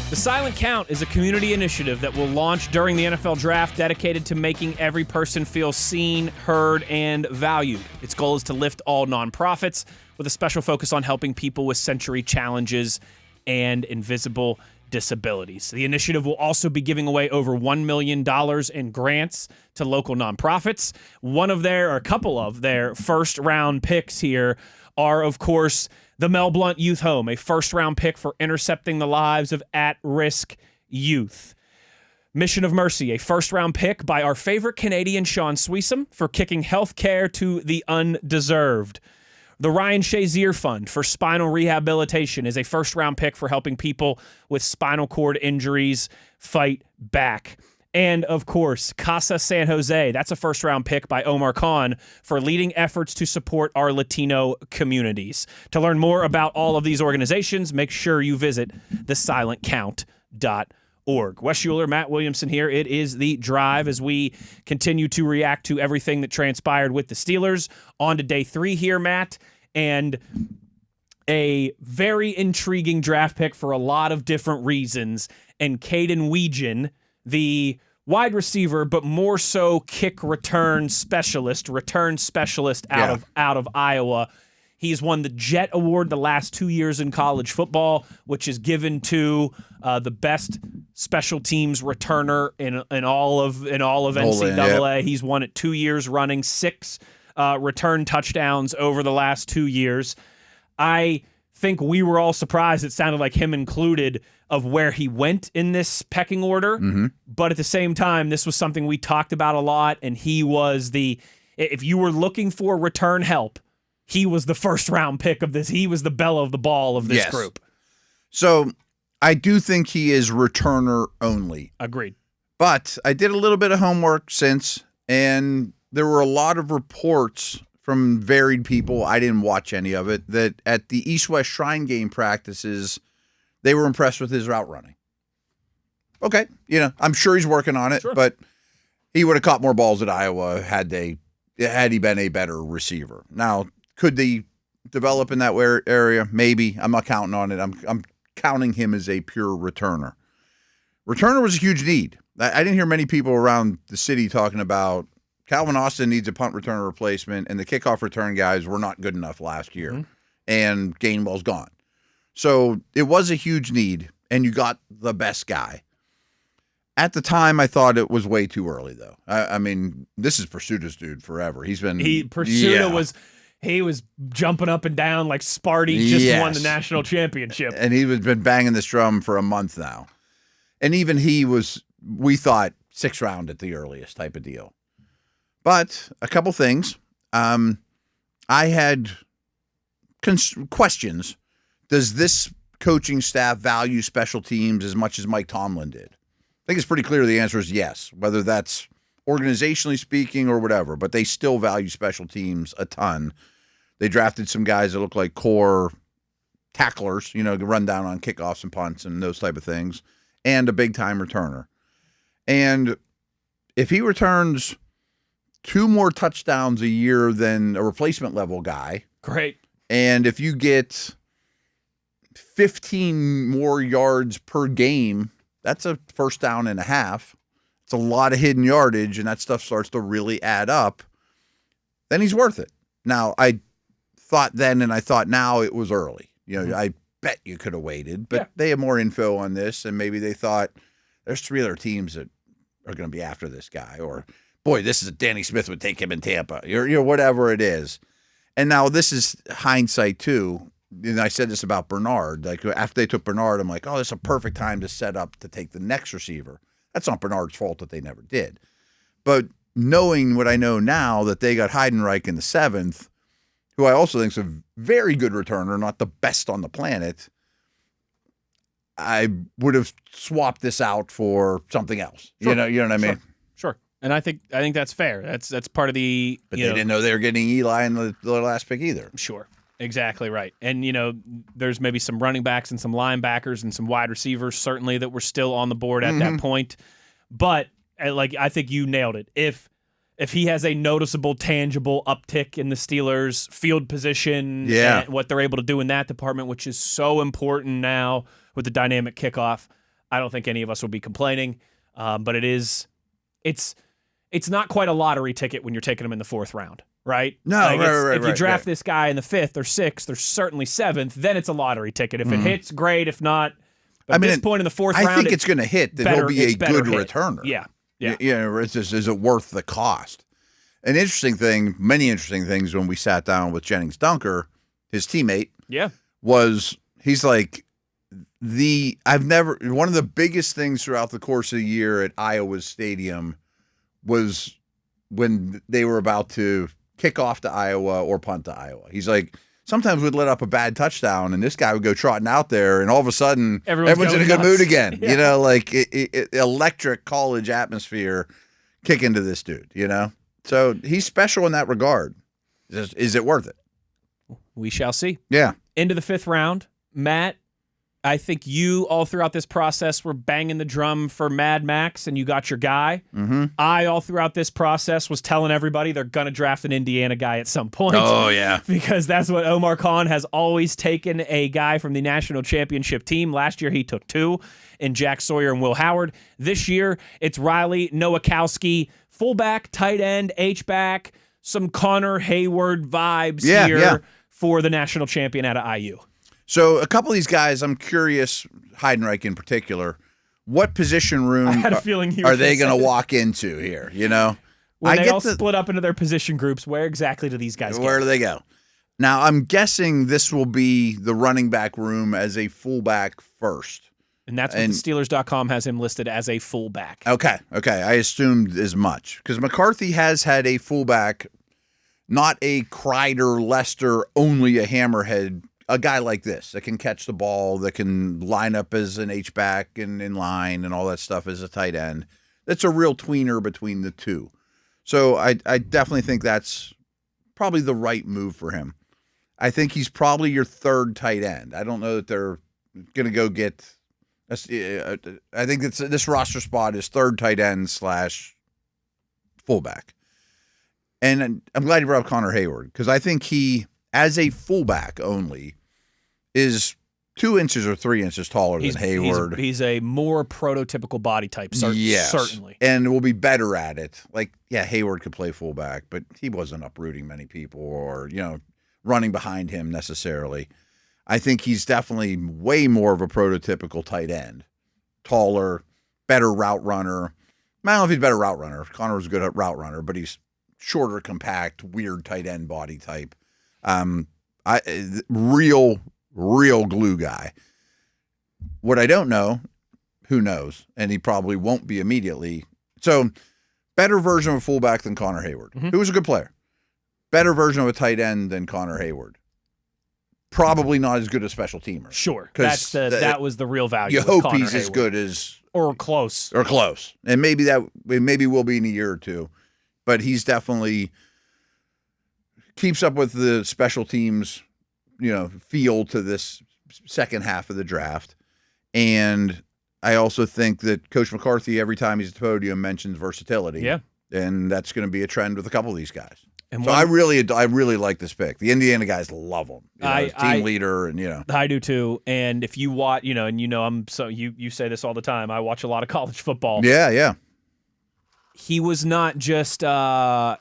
The Silent Count is a community initiative that will launch during the NFL Draft dedicated to making every person feel seen, heard, and valued. Its goal is to lift all nonprofits with a special focus on helping people with sensory challenges and invisible disabilities. The initiative will also be giving away over $1 million in grants to local nonprofits. A couple of their first-round picks here are, of course, the Mel Blount Youth Home, a first-round pick for intercepting the lives of at-risk youth. Mission of Mercy, a first-round pick by our favorite Canadian, Sean Sweesum, for kicking health care to the undeserved. The Ryan Shazier Fund for spinal rehabilitation is a first-round pick for helping people with spinal cord injuries fight back. And, of course, Casa San Jose. That's a first-round pick by Omar Khan for leading efforts to support our Latino communities. To learn more about all of these organizations, make sure you visit thesilentcount.org. Wes Uhler, Matt Williamson here. It is The Drive as we continue to react to everything that transpired with the Steelers. On to Day 3 here, Matt. And a very intriguing draft pick for a lot of different reasons. And Caden Wetjen, the wide receiver, but more so kick return specialist out of Iowa. He's won the Jet Award the last 2 years in college football, which is given to the best special teams returner in all of NCAA. Yeah. He's won it 2 years running, 6 return touchdowns over the last 2 years. I think we were all surprised, it sounded like him included, of where he went in this pecking order. Mm-hmm. But at the same time, this was something we talked about a lot, and he was if you were looking for return help, he was the first-round pick of this. He was the belle of the ball of this group. So I do think he is returner only. Agreed. But I did a little bit of homework since, and there were a lot of reports from varied people. I didn't watch any of it. That at the East-West Shrine game practices, they were impressed with his route running. Okay, I'm sure he's working on it, but he would have caught more balls at Iowa had he been a better receiver. Now, could they develop in that area? Maybe. I'm not counting on it. I'm counting him as a pure returner. Returner was a huge need. I didn't hear many people around the city talking about Calvin Austin needs a punt returner replacement, and the kickoff return guys were not good enough last year, and Gainwell's gone. So it was a huge need, and you got the best guy. At the time, I thought it was way too early, though. I mean, this is Pursuita's dude forever. Pursuita was jumping up and down like Sparty just won the national championship. And he's been banging this drum for a month now. And even he was, we thought, 6th round at the earliest type of deal. But a couple things. I had questions. Does this coaching staff value special teams as much as Mike Tomlin did? I think it's pretty clear the answer is yes, whether that's organizationally speaking or whatever, but they still value special teams a ton. They drafted some guys that look like core tacklers, run down on kickoffs and punts and those type of things, and a big-time returner. And if he returns 2 more touchdowns a year than a replacement-level guy, great. And if you get 15 more yards per game, that's a 1st down and a half. It's a lot of hidden yardage, and that stuff starts to really add up. Then he's worth it. Now, I thought then and I thought now it was early. I bet you could have waited, but they have more info on this, and maybe they thought there's 3 other teams that are going to be after this guy, or boy, this is Danny Smith would take him in Tampa, whatever it is. And now this is hindsight too. And I said this about Bernard. Like after they took Bernard, I'm like, oh, this is a perfect time to set up to take the next receiver. That's not Bernard's fault that they never did. But knowing what I know now, that they got Heindenreich in the 7th, who I also think is a very good returner, not the best on the planet, I would have swapped this out for something else. Sure. You know what I mean? Sure. And I think that's fair. That's part of the. But they didn't know they were getting Eli in the last pick either. Sure. Exactly right. And, there's maybe some running backs and some linebackers and some wide receivers certainly that were still on the board at that point. But, I think you nailed it. If he has a noticeable, tangible uptick in the Steelers' field position and what they're able to do in that department, which is so important now with the dynamic kickoff, I don't think any of us will be complaining. But it's not quite a lottery ticket when you're taking them in the 4th round. Right? No, right. If you draft this guy in the 5th or 6th or certainly 7th, then it's a lottery ticket. If it hits, great. If not, but at this point in the 4th round, I think it's going to hit. That he'll be a good returner. Yeah. Is it worth the cost? Many interesting things when we sat down with Jennings Dunker, his teammate. Yeah. He's like one of the biggest things throughout the course of the year at Iowa Stadium was when they were about to kick off to Iowa or punt to Iowa. He's like, sometimes we'd let up a bad touchdown, and this guy would go trotting out there, and all of a sudden, everyone's in a good mood again. Electric college atmosphere kicking to this dude, So he's special in that regard. Is it worth it? We shall see. Yeah. Into the 5th round. Matt, I think you all throughout this process were banging the drum for Mad Max, and you got your guy. Mm-hmm. I, all throughout this process, was telling everybody they're going to draft an Indiana guy at some point. Oh, yeah. Because that's what Omar Khan has always taken, a guy from the national championship team. Last year, he took 2 in Jack Sawyer and Will Howard. This year, it's Riley Nowakowski, fullback, tight end, H-back, some Connor Hayward vibes here for the national champion out of IU. So a couple of these guys, I'm curious, Heindenreich in particular, what position room I had a feeling are they going to walk into here? When they all split up into their position groups, where exactly do these guys go? Where do they go? Now, I'm guessing this will be the running back room as a fullback first. And that's what the Steelers.com has him listed as, a fullback. Okay. I assumed as much. Because McCarthy has had a fullback, not a Kreider, Lester, only a hammerhead, a guy like this that can catch the ball, that can line up as an H-back and in line and all that stuff as a tight end. That's a real tweener between the two. So I definitely think that's probably the right move for him. I think he's probably your third tight end. I don't know that they're going to go get – I think this roster spot is third tight end / fullback. And I'm glad you brought up Connor Hayward because I think he, as a fullback only, is 2 inches or 3 inches taller than Hayward. He's a more prototypical body type, certainly. And will be better at it. Like, yeah, Hayward could play fullback, but he wasn't uprooting many people or, running behind him necessarily. I think he's definitely way more of a prototypical tight end. Taller, better route runner. I don't know if he's a better route runner. Connor was a good route runner, but he's shorter, compact, weird tight end body type. Real glue guy. What I don't know, who knows? And he probably won't be immediately. So, better version of a fullback than Connor Hayward, who was a good player. Better version of a tight end than Connor Hayward. Probably not as good a special teamer. Sure, that was the real value. You hope Connor he's Hayward. As good as or close, and maybe will be in a year or two. But he's definitely keeps up with the special teams, feel to this second half of the draft. And I also think that Coach McCarthy, every time he's at the podium, mentions versatility. Yeah. And that's going to be a trend with a couple of these guys. And so I really like this pick. The Indiana guys love him. Team leader, and I do too. And if you watch, you say this all the time. I watch a lot of college football. Yeah. He was not just an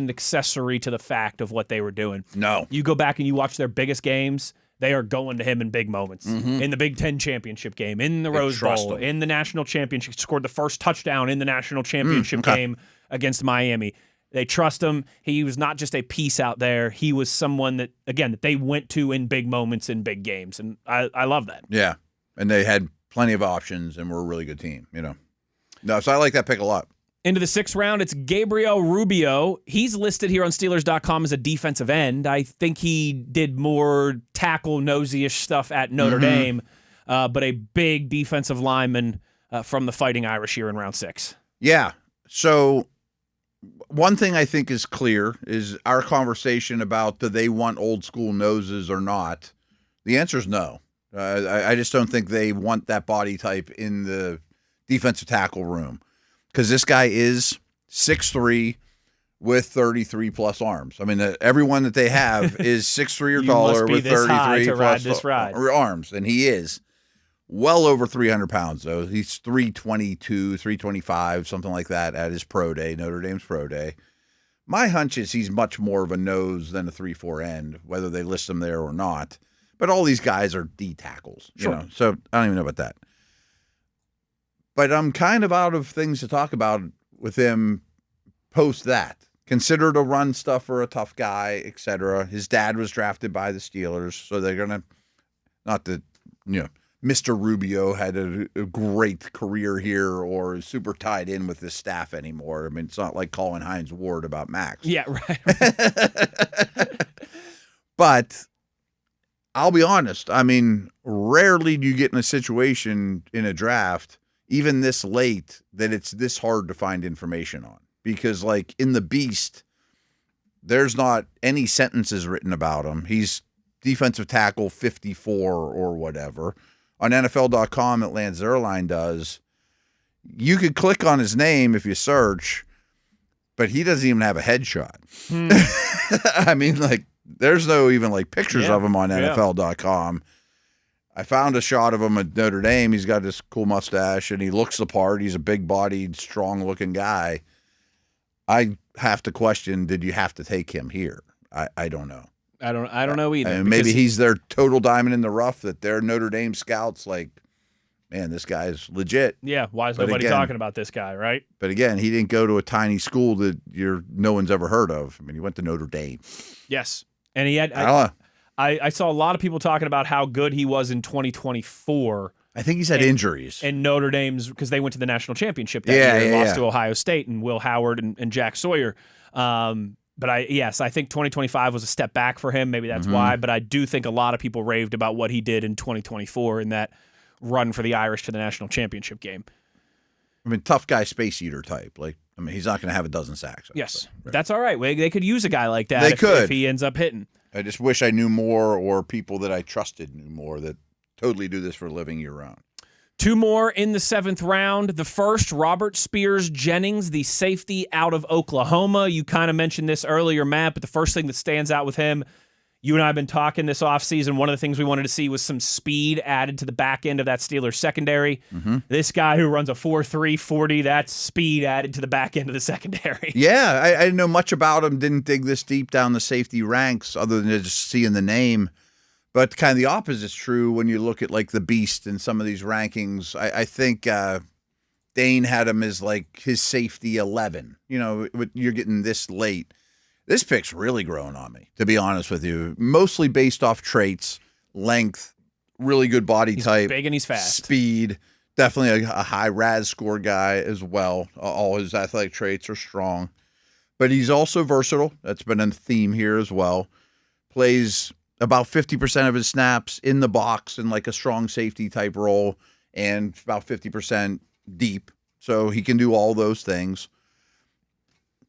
accessory to the fact of what they were doing. No. You go back and you watch their biggest games, they are going to him in big moments. Mm-hmm. In the Big Ten championship game, in the Rose Bowl, in the national championship, scored the first touchdown in the national championship game against Miami. They trust him. He was not just a piece out there. He was someone that they went to in big moments in big games, and I love that. Yeah, and they had plenty of options and were a really good team, No, so I like that pick a lot. Into the 6th round, it's Gabriel Rubio. He's listed here on Steelers.com as a defensive end. I think he did more tackle, nosy-ish stuff at Notre Dame, but a big defensive lineman from the Fighting Irish here in round 6. Yeah, so one thing I think is clear is our conversation about do they want old school noses or not. The answer is no. I just don't think they want that body type in the defensive tackle room because this guy is 6'3", with 33-plus arms. I mean, everyone that they have is 6'3" or taller with 33-plus arms, and he is well over 300 pounds, though. He's 322, 325, something like that at his pro day, Notre Dame's pro day. My hunch is he's much more of a nose than a 3-4 end, whether they list him there or not. But all these guys are D tackles, so I don't even know about that. But I'm kind of out of things to talk about with him post that. Considered a run stuffer, a tough guy, etc. His dad was drafted by the Steelers, so they're going to, not that, Mr. Rubio had a great career here or is super tied in with this staff anymore. I mean, it's not like calling Hines Ward about Max. Yeah, right. But I'll be honest. I mean, rarely do you get in a situation in a draft, even this late, that it's this hard to find information on. Because, like, in the Beast, there's not any sentences written about him. He's defensive tackle 54 or whatever. On NFL.com, Atlanta Zerline does. You could click on his name if you search, but he doesn't even have a headshot. I mean, like, there's no even, like, pictures of him on NFL.com. I found a shot of him at Notre Dame. He's got this cool mustache, and he looks the part. He's a big-bodied, strong-looking guy. I have to question, did you have to take him here? I don't know. I don't know either. Maybe he's their total diamond in the rough that their Notre Dame scouts like, man, this guy's legit. Yeah, why is nobody talking about this guy, right? But again, he didn't go to a tiny school that no one's ever heard of. I mean, he went to Notre Dame. Yes, and he had. I saw a lot of people talking about how good he was in 2024. I think he's had injuries. And Notre Dame's, because they went to the national championship that year, lost to Ohio State and Will Howard and Jack Sawyer. But I think 2025 was a step back for him. Maybe that's why. But I do think a lot of people raved about what he did in 2024 in that run for the Irish to the national championship game. I mean, tough guy, space eater type. Like, I mean, he's not going to have a dozen sacks. Yes, right? That's all right. They could use a guy like that if he ends up hitting. I just wish I knew more, or people that I trusted knew more that totally do this for a living year-round. 2 more in the 7th round. The first, Robert Spears-Jennings, the safety out of Oklahoma. You kind of mentioned this earlier, Matt, but the first thing that stands out with him, you and I have been talking this offseason, one of the things we wanted to see was some speed added to the back end of that Steelers secondary. Mm-hmm. This guy who runs a 4.3 40, that's speed added to the back end of the secondary. Yeah, I didn't know much about him, didn't dig this deep down the safety ranks other than just seeing the name. But kind of the opposite is true when you look at like the Beast and some of these rankings. I think Dane had him as like his safety 11. You know, you're getting this late. This pick's really growing on me, to be honest with you. Mostly based off traits, length, really good body type. Big and he's fast. Speed, definitely a high RAS score guy as well. All his athletic traits are strong. But he's also versatile. That's been a theme here as well. Plays about 50% of his snaps in the box in like a strong safety type role and about 50% deep. So he can do all those things.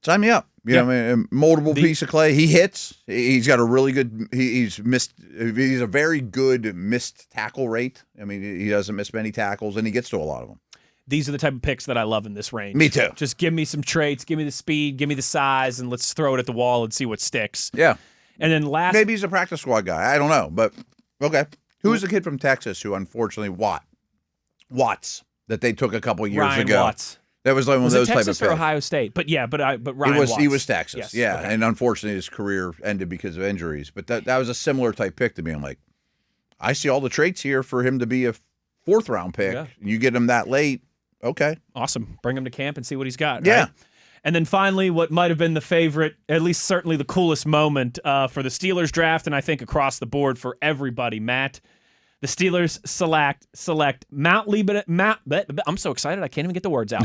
Sign me up. You know, I mean, moldable piece of clay. He hits. He's got a really good. He's a very good missed tackle rate. I mean, he doesn't miss many tackles, and he gets to a lot of them. These are the type of picks that I love in this range. Me too. Just give me some traits, give me the speed, give me the size, and let's throw it at the wall and see what sticks. Yeah. And then last, maybe he's a practice squad guy. I don't know, but okay. Who's the kid from Texas who unfortunately Watts that they took a couple years Ryan ago? Watts. That was like one of those type of Texas or Ohio State, but Ryan Watts. Watts. He was Texas, yes. Okay. And unfortunately his career ended because of injuries. But that was a similar type pick to me. I'm like, I see all the traits here for him to be a 4th round pick. Yeah. You get him that late, okay, awesome. Bring him to camp and see what he's got. Yeah. Right? And then finally, what might have been the favorite, at least certainly the coolest moment for the Steelers draft, and I think across the board for everybody, Matt. The Steelers select Mount Lebanon. I'm so excited I can't even get the words out.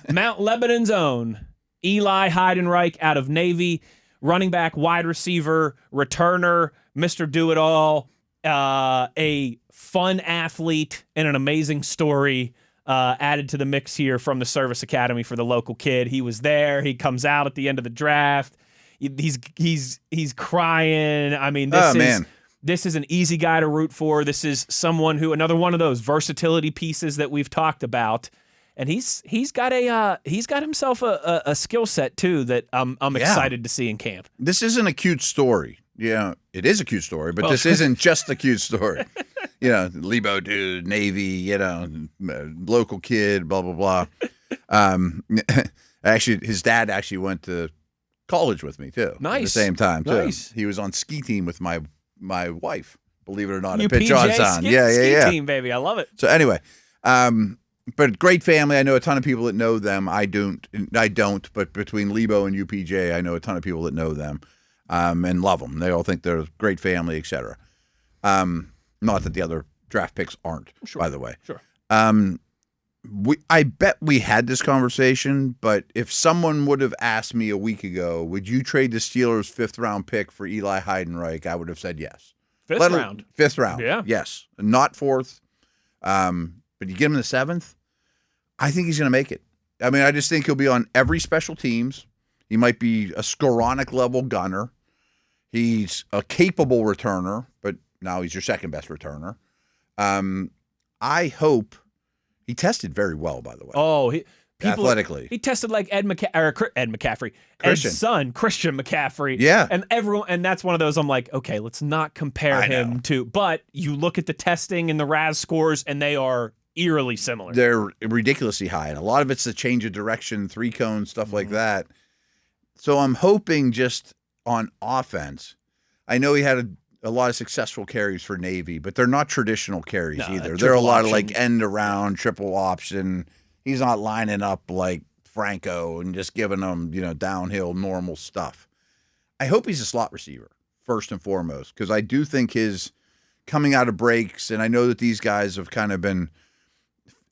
Mount Lebanon's own Eli Heindenreich out of Navy, running back, wide receiver, returner, Mr. Do-It-All, a fun athlete, and an amazing story added to the mix here from the service academy for the local kid. He was there. He comes out at the end of the draft. He's crying. I mean, This is an easy guy to root for. This is someone who, another one of those versatility pieces that we've talked about, and he's got himself a skill set too that I'm excited to see in camp. This isn't a cute story. Yeah, it is a cute story, but this isn't just a cute story. You know, Lebo dude, Navy, you know, local kid, blah blah blah. Actually, his dad actually went to college with me too. Nice. At the same time too. Nice. He was on ski team with my wife, believe it or not, at Pitt Johnstown. Yeah. Team, baby. I love it. So anyway, but great family. I know a ton of people that know them. I don't, but between Lebo and UPJ, I know a ton of people that know them and love them. They all think they're a great family, etc. Not that the other draft picks aren't, by the way. Sure. I bet we had this conversation, but if someone would have asked me a week ago, would you trade the Steelers' 5th round pick for Eli Heindenreich, I would have said yes. 5th round. 5th round. Yeah. Yes. Not 4th. But you give him the 7th, I think he's going to make it. I mean, I just think he'll be on every special teams. He might be a Skoranek level gunner. He's a capable returner, but now he's your 2nd best returner. I hope. He tested very well, by the way. Oh, athletically, he tested like Ed McCaffrey, Ed's son, Christian McCaffrey. Yeah, and that's one of those. I'm like, okay, let's not compare him to. But you look at the testing and the RAS scores, and they are eerily similar. They're ridiculously high, and a lot of it's the change of direction, 3-cone stuff like that. So I'm hoping just on offense. I know he had a lot of successful carries for Navy, but they're not traditional carries either. They're a lot of like end around, triple option. He's not lining up like Franco and just giving them, you know, downhill normal stuff. I hope he's a slot receiver first and foremost, because I do think his coming out of breaks, and I know that these guys have kind of been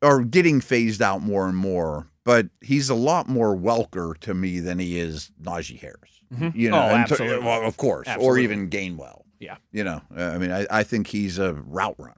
or getting phased out more and more, but he's a lot more Welker to me than he is Najee Harris. Mm-hmm. You know, absolutely. Well, of course, absolutely. or even Gainwell. Yeah. You know, I mean, I think he's a route runner.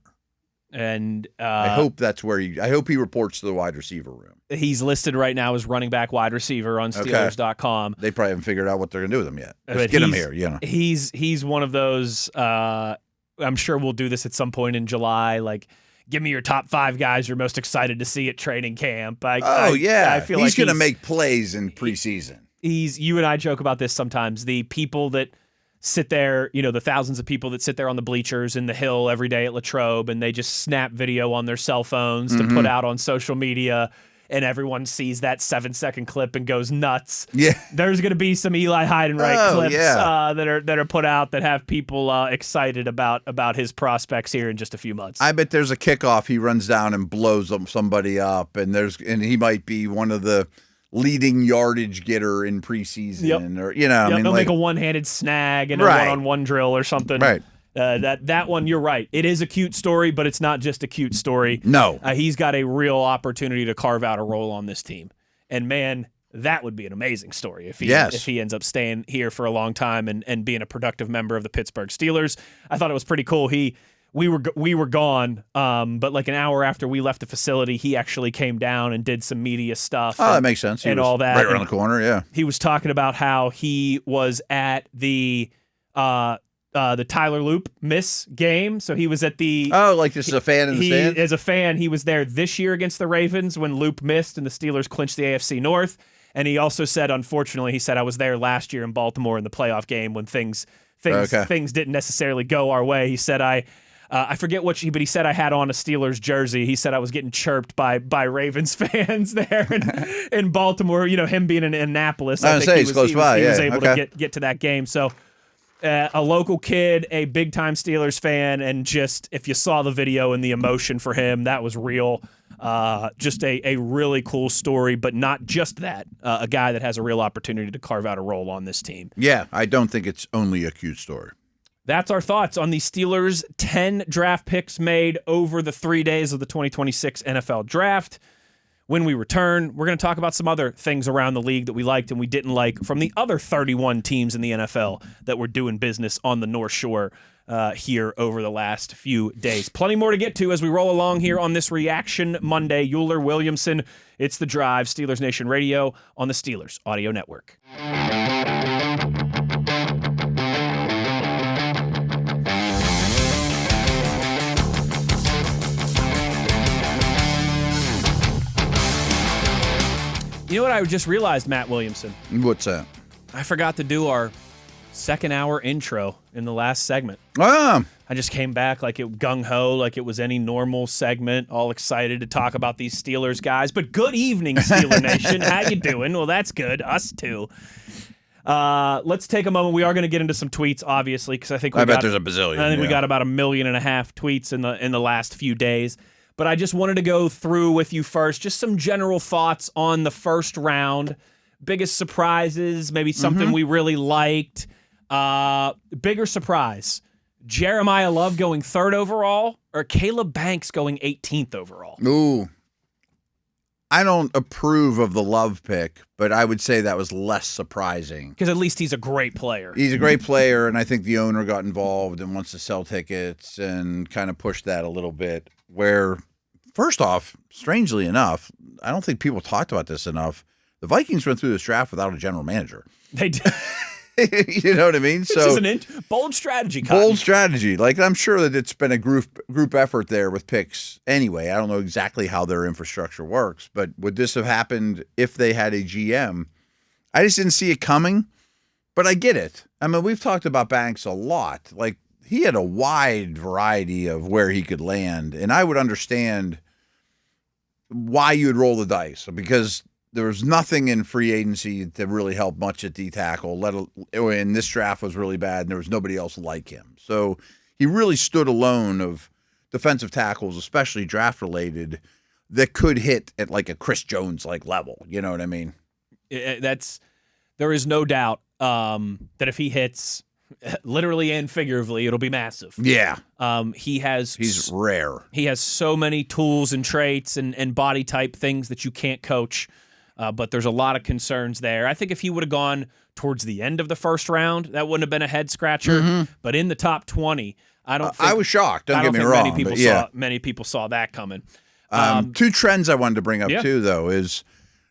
And I hope that's where I hope he reports to the wide receiver room. He's listed right now as running back wide receiver on Steelers.com. They probably haven't figured out what they're going to do with him yet. Just get him here, He's one of those, I'm sure we'll do this at some point in July, like, give me your top 5 guys you're most excited to see at training camp. I feel he's going to make plays in preseason. You and I joke about this sometimes. The people that sit there, the thousands of people that sit there on the bleachers in the Hill every day at Latrobe, and they just snap video on their cell phones to put out on social media, and everyone sees that 7-second clip and goes nuts. Yeah, there's going to be some Eli Heindenreich clips that are put out that have people excited about his prospects here in just a few months. I bet there's a kickoff. He runs down and blows somebody up, and he might be one of the leading yardage getter in preseason, or they'll make a one-handed snag and a one-on-one drill or something. Right. That one, you're right. It is a cute story, but it's not just a cute story. No. He's got a real opportunity to carve out a role on this team. And, man, that would be an amazing story if he ends up staying here for a long time and being a productive member of the Pittsburgh Steelers. I thought it was pretty cool. We were gone, but like an hour after we left the facility, he actually came down and did some media stuff. Oh, that makes sense. And all that. Right around the corner, yeah. He was talking about how he was at the Tyler Loop miss game. So he was at the... Oh, like just a fan in the stand? As a fan, he was there this year against the Ravens when Loop missed and the Steelers clinched the AFC North. And he also said, unfortunately, I was there last year in Baltimore in the playoff game when things didn't necessarily go our way. He said, I forget but he said I had on a Steelers jersey. He said I was getting chirped by Ravens fans there in Baltimore. Him being in Annapolis, I think he was able to get to that game. So a local kid, a big-time Steelers fan, and just if you saw the video and the emotion for him, that was real. Just a really cool story, but not just that. A guy that has a real opportunity to carve out a role on this team. Yeah, I don't think it's only a cute story. That's our thoughts on the Steelers' 10 draft picks made over the 3 days of the 2026 NFL Draft. When we return, we're going to talk about some other things around the league that we liked and we didn't like from the other 31 teams in the NFL that were doing business on the North Shore here over the last few days. Plenty more to get to as we roll along here on this Reaction Monday. Uhler, Williamson, it's The Drive, Steelers Nation Radio on the Steelers Audio Network. You know what I just realized, Matt Williamson? What's that? I forgot to do our second-hour intro in the last segment. Ah. I just came back like it gung-ho, like it was any normal segment, all excited to talk about these Steelers guys. But good evening, Steeler Nation. How you doing? Well, that's good. Us too. Let's take a moment. We are going to get into some tweets, obviously, because I bet there's a bazillion. I think we got about 1.5 million tweets in the last few days. But I just wanted to go through with you first, just some general thoughts on the first round, biggest surprises, maybe something we really liked. Bigger surprise, Jeremiah Love going 3rd overall or Caleb Banks going 18th overall? Ooh. I don't approve of the Love pick, but I would say that was less surprising. Because at least he's a great player. He's a great player, and I think the owner got involved and wants to sell tickets and kind of push that a little bit. Where, first off, strangely enough, I don't think people talked about this enough. The Vikings went through this draft without a general manager. They did. You know what I mean? This is a bold strategy. Cotton. Bold strategy. Like, I'm sure that it's been a group effort there with picks anyway. I don't know exactly how their infrastructure works, but would this have happened if they had a GM? I just didn't see it coming, but I get it. I mean, we've talked about Banks a lot. Like, he had a wide variety of where he could land, and I would understand why you would roll the dice, because there was nothing in free agency to really help much at D-tackle. And this draft was really bad, and there was nobody else like him. So he really stood alone of defensive tackles, especially draft-related, that could hit at like a Chris Jones-like level. You know what I mean? There is no doubt that if he hits, literally and figuratively, it'll be massive. Yeah. He's rare. He has so many tools and traits and body type things that you can't coach. But there's a lot of concerns there. I think if he would have gone towards the end of the first round, that wouldn't have been a head scratcher. But in the top 20, I was shocked. Don't get me wrong. Many people saw that coming. Two trends I wanted to bring up too, though, is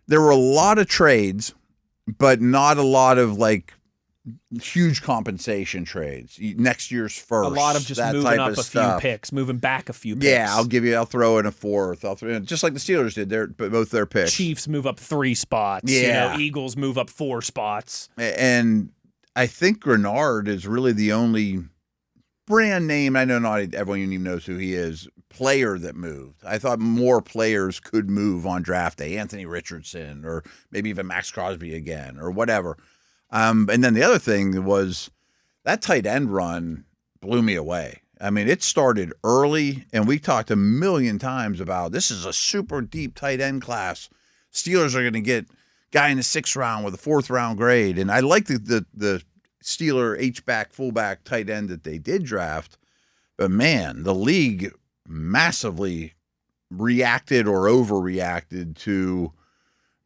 there were a lot of trades, but not a lot of like huge compensation trades. Next year's first. A lot of just moving up a few picks, moving back a few picks. Yeah, I'll throw in a fourth. Just like the Steelers did, both their picks. Chiefs move up 3 spots. Yeah. Eagles move up 4 spots. And I think Grenard is really the only brand name, I know not everyone even knows who he is, player that moved. I thought more players could move on draft day. Anthony Richardson or maybe even Max Crosby again or whatever. And then the other thing was that tight end run blew me away. I mean, it started early, and we talked a million times about this is a super deep tight end class. Steelers are going to get guy in the 6th round with a 4th round grade. And I like the Steeler H-back, fullback, tight end that they did draft. But, man, the league massively reacted or overreacted to,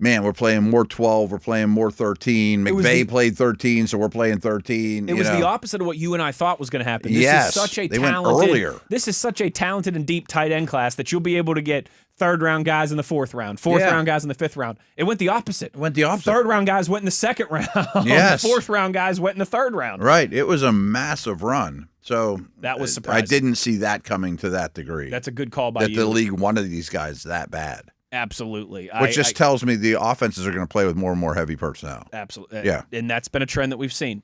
man, we're playing more 12, we're playing more 13. McVay played 13, so we're playing 13. It was the opposite of what you and I thought was going to happen. Yes, they went earlier. This is such a talented and deep tight end class that you'll be able to get 3rd-round guys in the 4th round, 4th-round guys in the 5th round. It went the opposite. 3rd-round guys went in the 2nd round. Yes. 4th-round guys went in the 3rd round. Right. It was a massive run. So that was surprising. I didn't see that coming to that degree. That's a good call by you. That the league wanted these guys that bad. Absolutely. Which just tells me the offenses are going to play with more and more heavy personnel. Absolutely. Yeah. And that's been a trend that we've seen.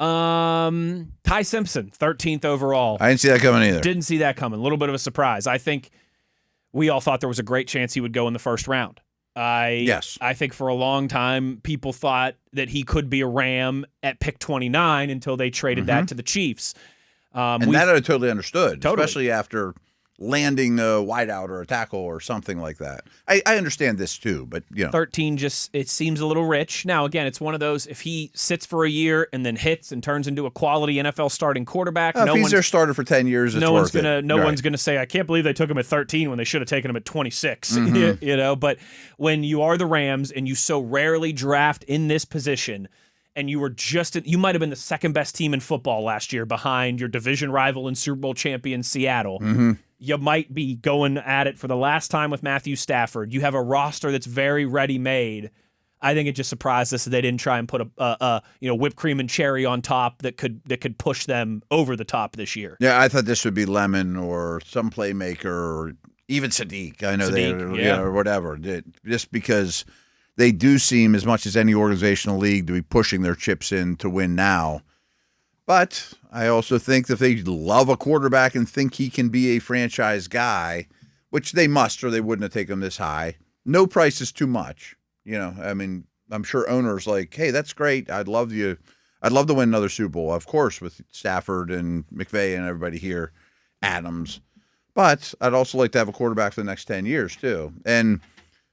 Ty Simpson, 13th overall. I didn't see that coming either. Didn't see that coming. A little bit of a surprise. I think we all thought there was a great chance he would go in the 1st round. I think for a long time, people thought that he could be a Ram at pick 29 until they traded that to the Chiefs. And that I totally understood, especially after landing a wideout or a tackle or something like that. I understand this too, but 13 it seems a little rich. Now again, it's one of those, if he sits for a year and then hits and turns into a quality NFL starting quarterback, if he's their starter for 10 years, it's worth it. No one's gonna say, I can't believe they took him at 13 when they should have taken him at 26. But when you are the Rams and you so rarely draft in this position, and you might have been the 2nd best team in football last year behind your division rival and Super Bowl champion Seattle. You might be going at it for the last time with Matthew Stafford. You have a roster that's very ready-made. I think it just surprised us that they didn't try and put a whipped cream and cherry on top that could push them over the top this year. Yeah, I thought this would be Lemon or some playmaker or even Sadiq. I know or whatever. Just because they do seem, as much as any organizational league, to be pushing their chips in to win now. But I also think that if they love a quarterback and think he can be a franchise guy, which they must or they wouldn't have taken him this high, no price is too much. I mean, I'm sure owners like, hey, that's great. I'd love to win another Super Bowl, of course, with Stafford and McVay and everybody here, Adams. But I'd also like to have a quarterback for the next 10 years, too. And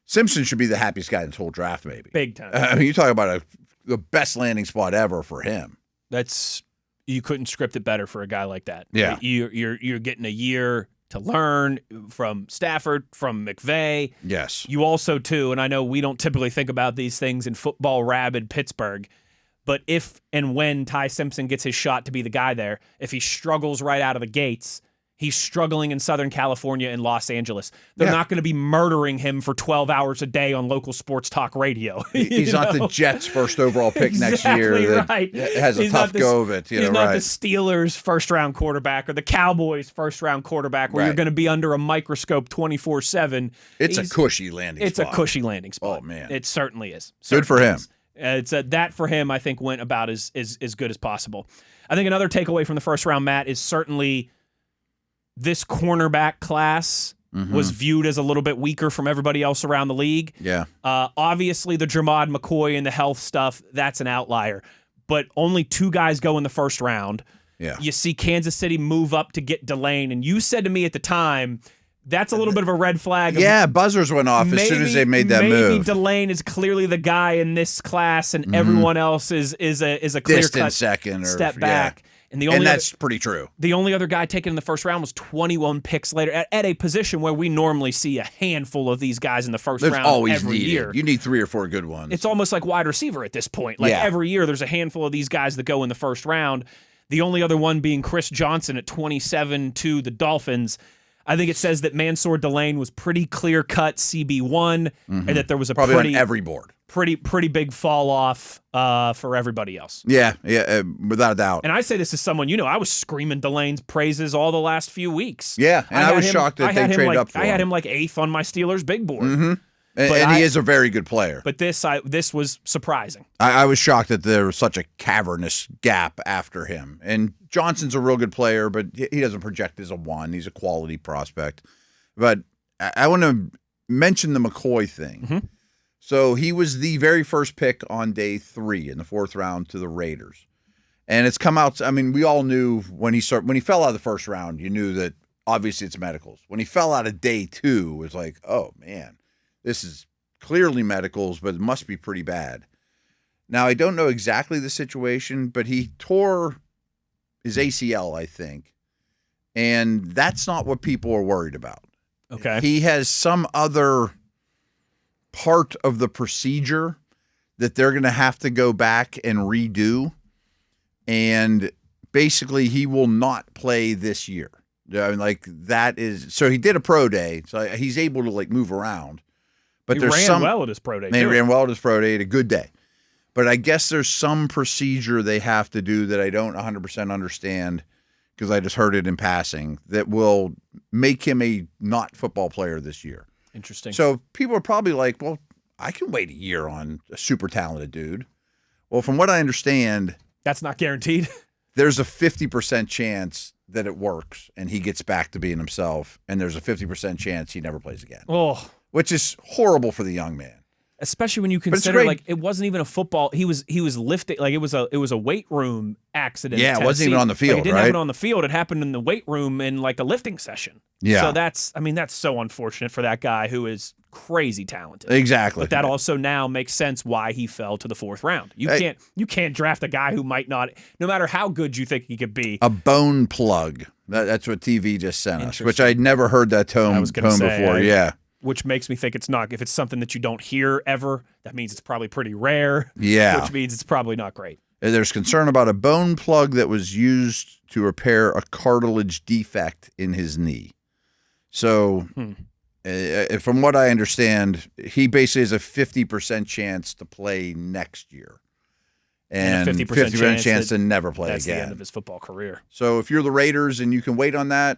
Simpson should be the happiest guy in this whole draft, maybe. Big time. I mean, you talk about the best landing spot ever for him. You couldn't script it better for a guy like that. Yeah. You're getting a year to learn from Stafford, from McVay. Yes. You also, too, and I know we don't typically think about these things in football rabid Pittsburgh, but if and when Ty Simpson gets his shot to be the guy there, if he struggles right out of the gates, he's struggling in Southern California and Los Angeles. They're not going to be murdering him for 12 hours a day on local sports talk radio. He's not the Jets' first overall pick next year that has a tough go of it. He's not the Steelers' first-round quarterback or the Cowboys' first-round quarterback where you're going to be under a microscope 24/7. It's a cushy landing spot. It's a cushy landing spot. Oh, man. It certainly is. Good for him. That for him, I think, went about as good as possible. I think another takeaway from the first round, Matt, is certainly this cornerback class was viewed as a little bit weaker from everybody else around the league. Yeah. Obviously, the Jermod McCoy and the health stuff, that's an outlier. But only 2 guys go in the first round. Yeah. You see Kansas City move up to get Delane, and you said to me at the time, that's a little bit of a red flag. Yeah, buzzers went off as soon as they made that move. Maybe Delane is clearly the guy in this class, and everyone else is a clear-cut second step back. And that's pretty true. The only other guy taken in the first round was 21 picks later at a position where we normally see a handful of these guys in the first round every year. You need 3 or 4 good ones. It's almost like wide receiver at this point. Every year there's a handful of these guys that go in the first round. The only other one being Chris Johnson at 27 to the Dolphins. I think it says that Mansour Delane was pretty clear-cut CB1, and that there was a probably on every board. Pretty big fall off for everybody else. Yeah, without a doubt. And I say this as someone, I was screaming Delane's praises all the last few weeks. Yeah, and I was shocked that they traded up for him. I had him like 8th on my Steelers big board. Mm-hmm. And he is a very good player. But this was surprising. I was shocked that there was such a cavernous gap after him. And Johnson's a real good player, but he doesn't project as a 1. He's a quality prospect. But I want to mention the McCoy thing. Mm-hmm. So he was the very first pick on day 3 in the 4th round to the Raiders. And it's come out, I mean, we all knew when he fell out of the first round, you knew that obviously it's medicals. When he fell out of day 2, it was like, oh, man. This is clearly medicals, but it must be pretty bad. Now, I don't know exactly the situation, but he tore his ACL, I think, and that's not what people are worried about. Okay. He has some other part of the procedure that they're going to have to go back and redo, and basically he will not play this year. I mean, so he did a pro day, so he's able to move around. But he ran well at his pro day. He ran well at his pro day. Had a good day. But I guess there's some procedure they have to do that I don't 100% understand because I just heard it in passing that will make him a not football player this year. Interesting. So people are probably like, well, I can wait a year on a super talented dude. Well, from what I understand, that's not guaranteed. There's a 50% chance that it works and he gets back to being himself, and there's a 50% chance he never plays again. Oh. Which is horrible for the young man. Especially when you consider it wasn't even a football. He was lifting it was a weight room accident. Yeah, it wasn't even on the field. He didn't have it on the field. It happened in the weight room in a lifting session. Yeah. So that's so unfortunate for that guy who is crazy talented. Exactly. But that also now makes sense why he fell to the 4th round. You can't draft a guy who might not, no matter how good you think he could be. A bone plug. That's what TV just sent us, which I'd never heard that term before. Yeah. Which makes me think it's not. If it's something that you don't hear ever, that means it's probably pretty rare. Yeah. Which means it's probably not great. There's concern about a bone plug that was used to repair a cartilage defect in his knee. So, from what I understand, he basically has a 50% chance to play next year. And a 50% chance to never play that's again. That's the end of his football career. So, if you're the Raiders and you can wait on that,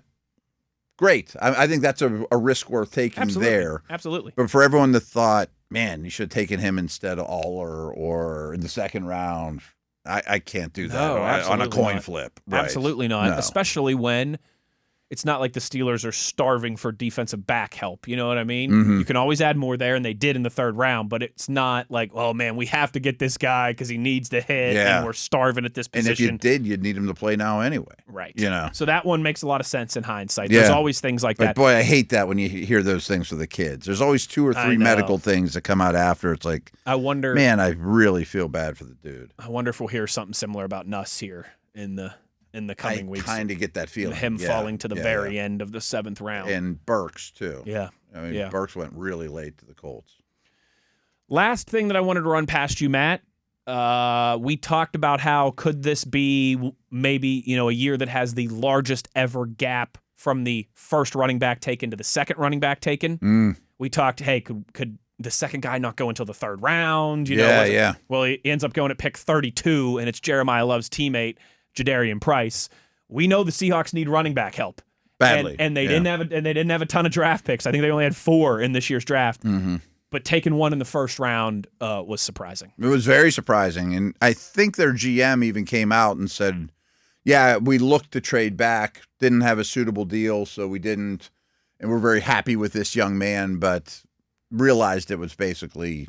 great. I think that's a risk worth taking there. Absolutely. But for everyone that thought, man, you should have taken him instead of Allar or in the 2nd round, I can't do that on a coin flip. Right. Absolutely not, especially when it's not like the Steelers are starving for defensive back help. You know what I mean? Mm-hmm. You can always add more there, and they did in the 3rd round, but it's not like, oh, man, we have to get this guy because he needs to hit, and we're starving at this position. And if you did, you'd need him to play now anyway. Right. So that one makes a lot of sense in hindsight. There's always things like that. Boy, I hate that when you hear those things for the kids. There's always 2 or 3 medical things that come out after. It's like, I wonder. Man, I really feel bad for the dude. I wonder if we'll hear something similar about Nuss here in the coming weeks. I kind of get that feeling. Him falling to the very end of the 7th round. And Burks, too. Yeah. I mean, Burks went really late to the Colts. Last thing that I wanted to run past you, Matt. We talked about how could this be maybe, a year that has the largest ever gap from the first running back taken to the second running back taken. We talked, hey, could the second guy not go until the 3rd round? Well, he ends up going at pick 32, and it's Jeremiah Love's teammate, Jadarian Price. We know the Seahawks need running back help badly, and they didn't have a ton of draft picks. I think they only had 4 in this year's draft. Mm-hmm. But taking one in the 1st round was surprising. It was very surprising, and I think their GM even came out and said, "Yeah, we looked to trade back, didn't have a suitable deal, so we didn't, and we're very happy with this young man, but realized it was basically,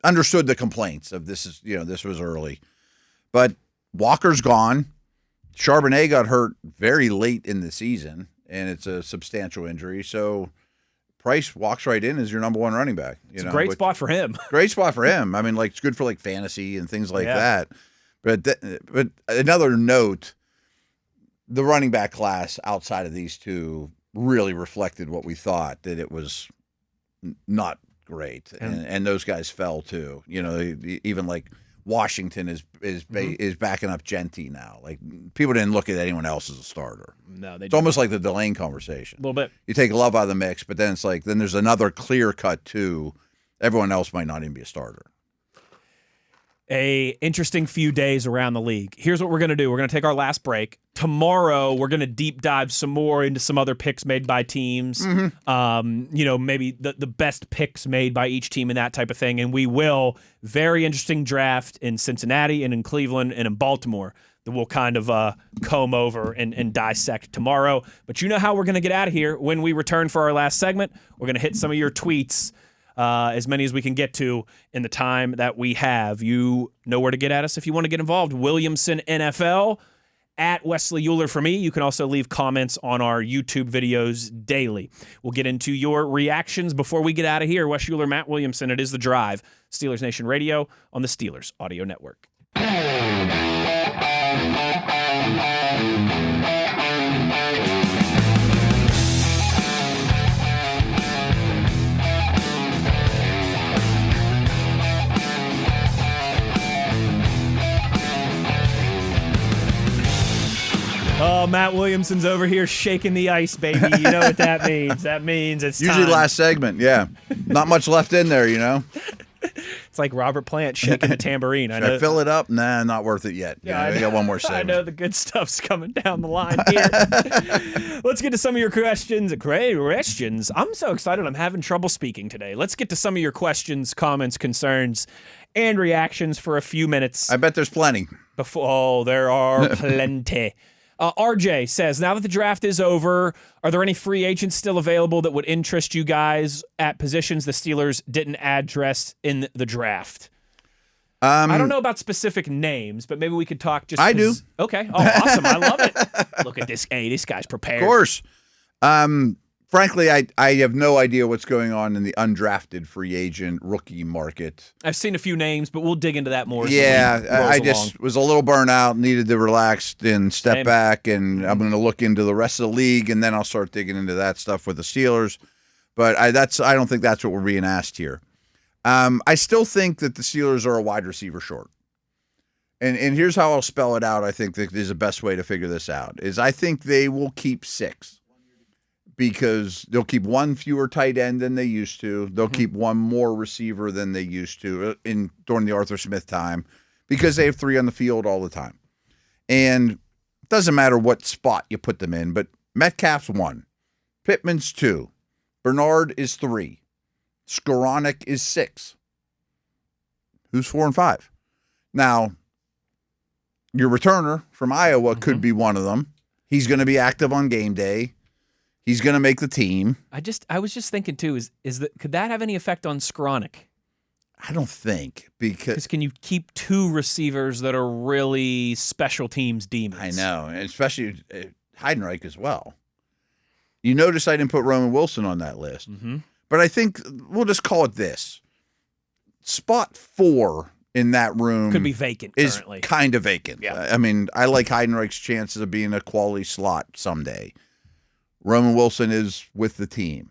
understood the complaints of this is, this was early, but." Walker's gone. Charbonnet got hurt very late in the season, and it's a substantial injury. So Price walks right in as your number 1 running back. It's a great spot for him. Great spot for him. I mean, it's good for fantasy and things like that. But another note, the running back class outside of these 2 really reflected what we thought, that it was not great, and those guys fell too. Even Washington is backing up Genty now. Like, people didn't look at anyone else as a starter. No, it's almost like the Delane conversation. A little bit. You take Love out of the mix, but then it's like then there's another clear cut too. Everyone else might not even be a starter. A interesting few days around the league. Here's what we're going to do. We're going to take our last break. Tomorrow, we're going to deep dive some more into some other picks made by teams. Maybe the best picks made by each team and that type of thing. And we will, very interesting draft in Cincinnati and in Cleveland and in Baltimore that we'll kind of comb over and dissect tomorrow. But you know how we're going to get out of here when we return for our last segment. We're going to hit some of your tweets. As many as we can get to in the time that we have. You know where to get at us if you want to get involved. Williamson NFL, at Wesley Uhler for me. You can also leave comments on our YouTube videos daily. We'll get into your reactions before we get out of here. Wes Uhler, Matt Williamson, it is The Drive. Steelers Nation Radio on the Steelers Audio Network. Oh, Matt Williamson's over here shaking the ice, baby. You know what that means. That means it's usually time. Last segment, yeah. Not much left in there, you know. It's like Robert Plant shaking the tambourine. I fill it up? Nah, not worth it yet. Yeah, I got one more segment. I know the good stuff's coming down the line here. Let's get to some of your questions. Great questions. I'm so excited. I'm having trouble speaking today. Let's get to some of your questions, comments, concerns, and reactions for a few minutes. I bet there's plenty. There are plenty. RJ says, now that the draft is over, are there any free agents still available that would interest you guys at positions the Steelers didn't address in the draft? I don't know about specific names, but maybe we could talk just... I do. Okay. Oh, awesome. I love it. Look at this. Hey, this guy's prepared. Of course. Frankly, I have no idea what's going on in the undrafted free agent rookie market. I've seen a few names, but we'll dig into that more. Yeah, I just was a little burnt out, needed to relax and step back, and I'm going to look into the rest of the league, and then I'll start digging into that stuff with the Steelers. But I don't think that's what we're being asked here. I still think that the Steelers are a wide receiver short. And here's how I'll spell it out. I think that is the best way to figure this out, is I think they will keep 6. Because they'll keep one fewer tight end than they used to. They'll keep one more receiver than they used to during the Arthur Smith time, because they have 3 on the field all the time. And it doesn't matter what spot you put them in, but Metcalf's 1, Pittman's 2, Bernard is 3, Skoranek is 6. Who's 4 and 5? Now, your returner from Iowa could be one of them. He's going to be active on game day. He's going to make the team. I was just thinking too, could that have any effect on Skoranek? I don't think, because can you keep 2 receivers that are really special teams demons? I know, and especially Heindenreich as well. You notice I didn't put Roman Wilson on that list, but I think we'll just call it this: spot 4 in that room could be vacant. Currently. Is kind of vacant. Yeah. I mean, I like Heindenreich's chances of being a quality slot someday. Roman Wilson is with the team.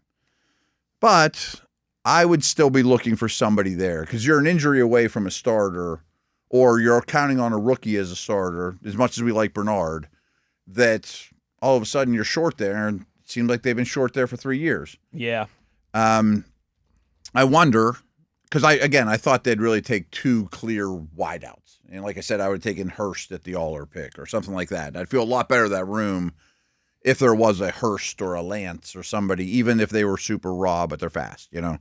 But I would still be looking for somebody there, because you're an injury away from a starter, or you're counting on a rookie as a starter, as much as we like Bernard, that all of a sudden you're short there, and it seems like they've been short there for 3 years. Yeah. I wonder, because I thought they'd really take 2 clear wideouts. And like I said, I would have taken Hurst at the Allar pick or something like that. I'd feel a lot better in that room if there was a Hurst or a Lance or somebody, even if they were super raw, but they're fast, you know.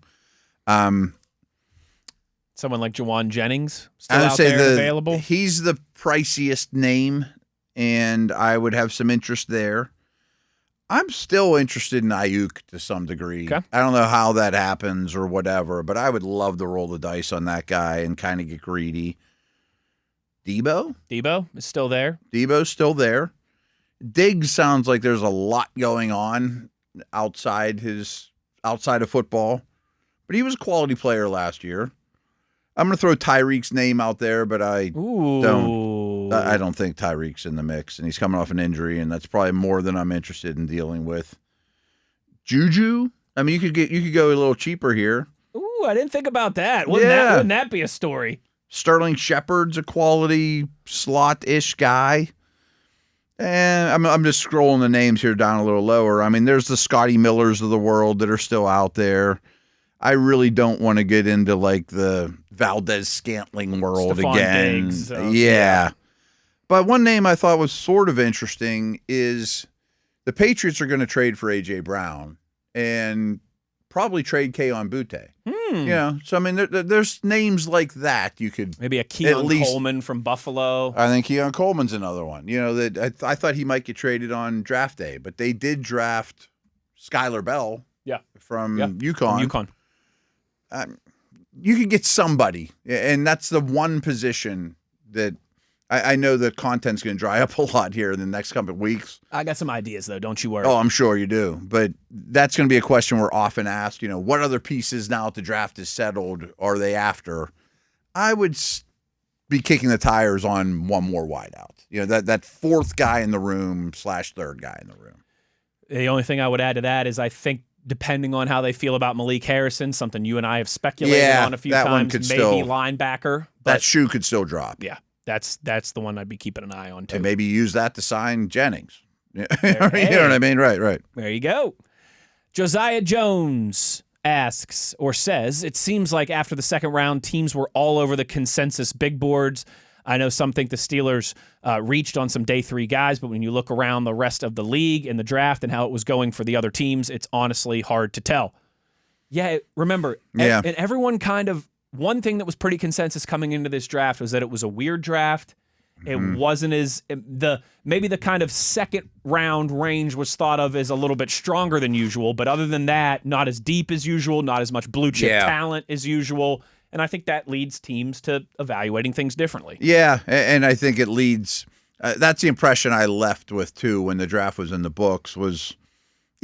Someone like Wetjen still out there available? He's the priciest name, and I would have some interest there. I'm still interested in Ayuk to some degree. Okay. I don't know how that happens or whatever, but I would love to roll the dice on that guy and kind of get greedy. Debo is still there. Debo's still there. Diggs sounds like there's a lot going on outside of football, but he was a quality player last year. I'm going to throw Tyreek's name out there, but I don't think Tyreek's in the mix, and he's coming off an injury, and that's probably more than I'm interested in dealing with. Juju, I mean, you could go a little cheaper here. Ooh, I didn't think about that. Wouldn't that be a story? Sterling Shepard's a quality slot-ish guy. And I'm just scrolling the names here down a little lower. I mean, there's the Scotty Millers of the world that are still out there. I really don't want to get into like the Valdez-Scantling world Stephon again. Diggs, yeah. But one name I thought was sort of interesting is the Patriots are going to trade for A.J. Brown and probably trade Keon Butte. So I mean, there's names like that you could maybe a Keon Coleman from Buffalo. I think Keon Coleman's another one. That I thought he might get traded on draft day, but they did draft Skylar Bell. From UConn. You could get somebody, and that's the one position that I know the content's going to dry up a lot here in the next couple of weeks. I got some ideas, though. Don't you worry. Oh, I'm sure you do. But that's going to be a question we're often asked. What other pieces now that the draft is settled are they after? I would be kicking the tires on one more wideout. That fourth guy in the room / third guy in the room. The only thing I would add to that is I think depending on how they feel about Malik Harrison, something you and I have speculated on a few times, maybe linebacker. That shoe could still drop. Yeah. That's the one I'd be keeping an eye on, too. And maybe use that to sign Jennings. You know what I mean? Right. There you go. Josiah Jones asks or says, it seems like after the second round, teams were all over the consensus big boards. I know some think the Steelers reached on some day 3 guys, but when you look around the rest of the league and the draft and how it was going for the other teams, it's honestly hard to tell. Yeah, remember, and everyone kind of, one thing that was pretty consensus coming into this draft was that it was a weird draft. It wasn't maybe the kind of second round range was thought of as a little bit stronger than usual, but other than that, not as deep as usual, not as much blue chip talent as usual. And I think that leads teams to evaluating things differently. Yeah, and I think it leads that's the impression I left with, too, when the draft was in the books was,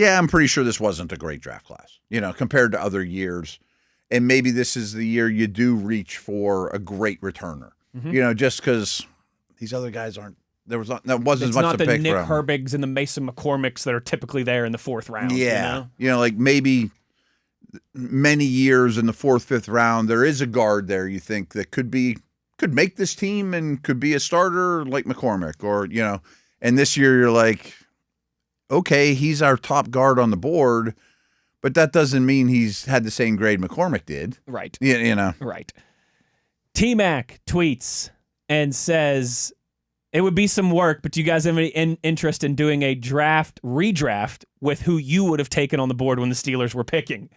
I'm pretty sure this wasn't a great draft class, compared to other years. And maybe this is the year you do reach for a great returner, just because these other guys aren't. That wasn't as much to pick from. It's not the Nick Herbigs and the Mason McCormicks that are typically there in the 4th round. Yeah, like maybe many years in the 4th, 5th round, there is a guard there you think that could make this team and could be a starter like McCormick or And this year you're like, okay, he's our top guard on the board. But that doesn't mean he's had the same grade McCormick did. Right. Right. T-Mac tweets and says, it would be some work, but do you guys have any interest in doing a redraft with who you would have taken on the board when the Steelers were picking?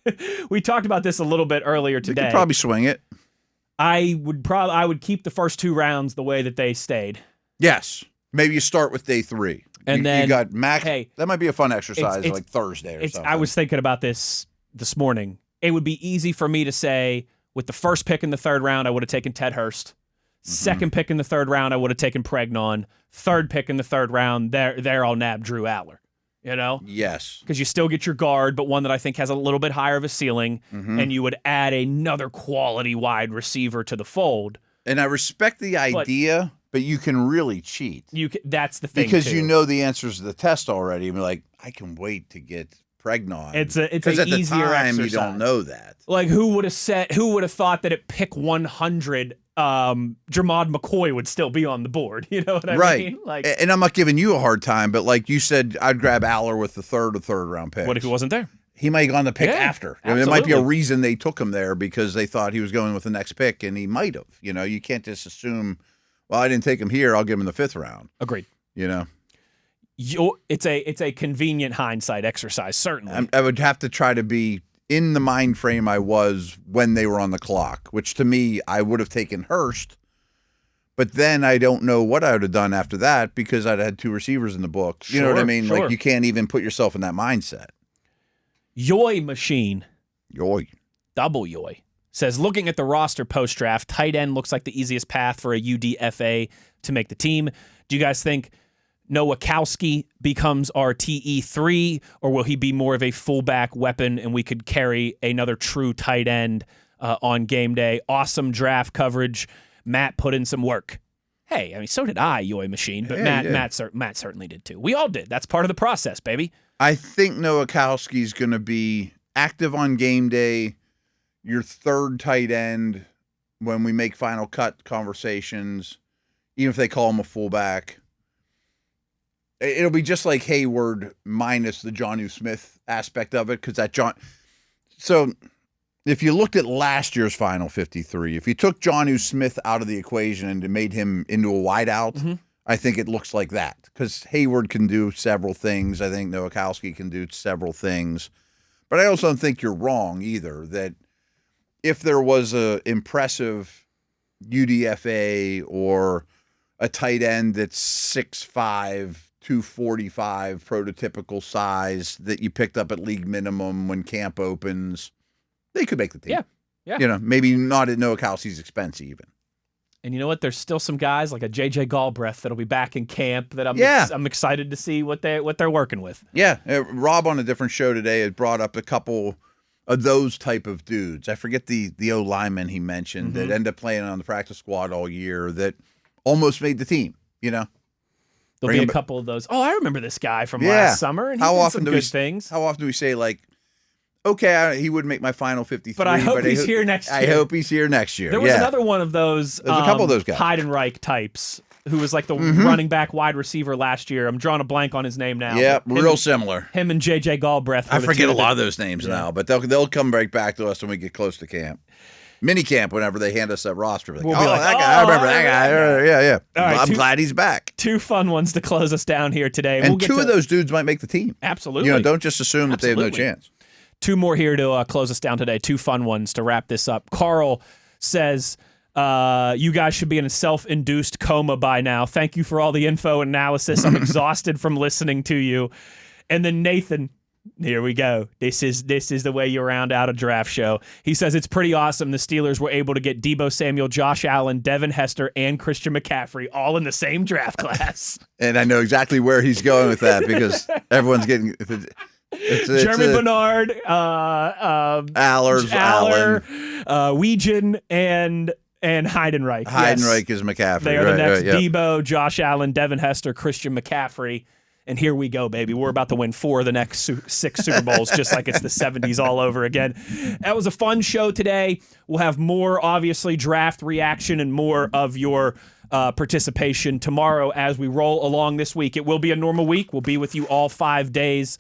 We talked about this a little bit earlier today. You could probably swing it. I would keep the first 2 rounds the way that they stayed. Yes. Maybe you start with day 3. And then you got Mac. Hey, that might be a fun exercise, like Thursday or something. I was thinking about this morning. It would be easy for me to say, with the first pick in the 3rd round, I would have taken Ted Hurst. Second pick in the 3rd round, I would have taken Pregnon. 3rd pick in the 3rd round, there I'll nab Drew Allar. Yes. Because you still get your guard, but one that I think has a little bit higher of a ceiling, and you would add another quality wide receiver to the fold. And I respect the idea. But you can really cheat. That's the thing, because too. You know the answers to the test already. And like, I can wait to get Pregnon. It's an easier time, exercise. You don't know that. Like, who would have thought that at pick 100, Jermod McCoy would still be on the board? You know what I mean? Like, and I'm not giving you a hard time, but like you said, I'd grab Allar with the 3rd or 3rd round pick. What if he wasn't there? He might have gone the pick after. I mean, there might be a reason they took him there because they thought he was going with the next pick, and he might have. You can't just assume, well, I didn't take him here, I'll give him the 5th round. Agreed. It's a convenient hindsight exercise, certainly. I would have to try to be in the mind frame I was when they were on the clock, which to me, I would have taken Hurst. But then I don't know what I would have done after that because I'd had 2 receivers in the books. You know what I mean? Sure. Like, you can't even put yourself in that mindset. Yoy Machine. Yoy. Double Yoy. Says, looking at the roster post-draft, tight end looks like the easiest path for a UDFA to make the team. Do you guys think Nowakowski becomes our TE3, or will he be more of a fullback weapon and we could carry another true tight end on game day? Awesome draft coverage. Matt put in some work. Hey, I mean, so did I, Yoy Machine, but Matt certainly did too. We all did. That's part of the process, baby. I think Nowakowski's going to be active on game day, your 3rd tight end, when we make final cut conversations, even if they call him a fullback, it'll be just like Hayward minus the Jonnu Smith aspect of it, because that John. So if you looked at last year's final 53, if you took Jonnu Smith out of the equation and made him into a wideout, I think it looks like that, because Hayward can do several things. I think Nowakowski can do several things. But I also don't think you're wrong either, that if there was a impressive UDFA or a tight end that's 6'5", 245, prototypical size that you picked up at league minimum when camp opens, they could make the team. Yeah. Maybe not at Nowakowski's expense even. And you know what? There's still some guys like a J.J. Galbraith that'll be back in camp that I'm excited to see what they're working with. Yeah. Rob on a different show today had brought up a couple of those type of dudes. I forget the O lineman he mentioned that ended up playing on the practice squad all year that almost made the team, There'll be a couple of those. Oh, I remember this guy from last summer, and he did some good things. How often do we say, like, okay, he wouldn't make my final 53, but I hope he's here next year. I hope he's here next year. There was another one of those. There's a couple of those guys. Heindenreich types, who was like the running back wide receiver last year. I'm drawing a blank on his name now. Yeah, real similar. Him and J.J. Galbraith. I forget a lot of those names now, but they'll come right back to us when we get close to camp. Mini camp, whenever they hand us that roster. Like, we'll be like, that guy. I remember that guy. Yeah. Right, I'm glad he's back. 2 fun ones to close us down here today. And two of those dudes might make the team. Absolutely. Don't just assume that they have no chance. 2 more here to close us down today. 2 fun ones to wrap this up. Carl says, you guys should be in a self-induced coma by now. Thank you for all the info and analysis. I'm exhausted from listening to you. And then Nathan, here we go. This is the way you round out a draft show. He says it's pretty awesome the Steelers were able to get Deebo Samuel, Josh Allen, Devin Hester, and Christian McCaffrey all in the same draft class. And I know exactly where he's going with that, because everyone's getting... Jeremy Bernard, Allar, Wetjen, and Heindenreich. Heindenreich is McCaffrey. They are the next Deebo, Josh Allen, Devin Hester, Christian McCaffrey. And here we go, baby. We're about to win 4 of the next 6 Super Bowls, just like it's the 70s all over again. That was a fun show today. We'll have more, obviously, draft reaction and more of your participation tomorrow as we roll along this week. It will be a normal week. We'll be with you all 5 days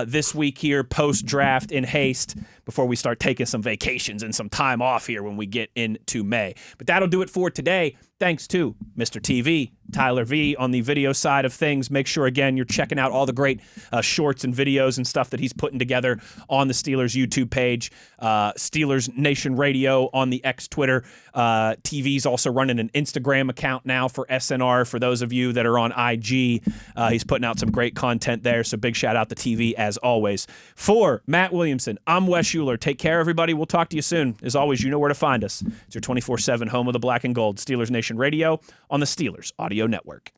this week here, post-draft in haste, before we start taking some vacations and some time off here when we get into May. But that'll do it for today. Thanks to Mr. TV, Tyler V on the video side of things. Make sure, again, you're checking out all the great shorts and videos and stuff that he's putting together on the Steelers YouTube page. Steelers Nation Radio on the X Twitter. TV's also running an Instagram account now for SNR. For those of you that are on IG, he's putting out some great content there. So big shout out to TV as always. For Matt Williamson, I'm Wes Uhler. Take care, everybody. We'll talk to you soon. As always, you know where to find us. It's your 24/7 home of the black and gold. Steelers Nation Radio on the Steelers Audio Network.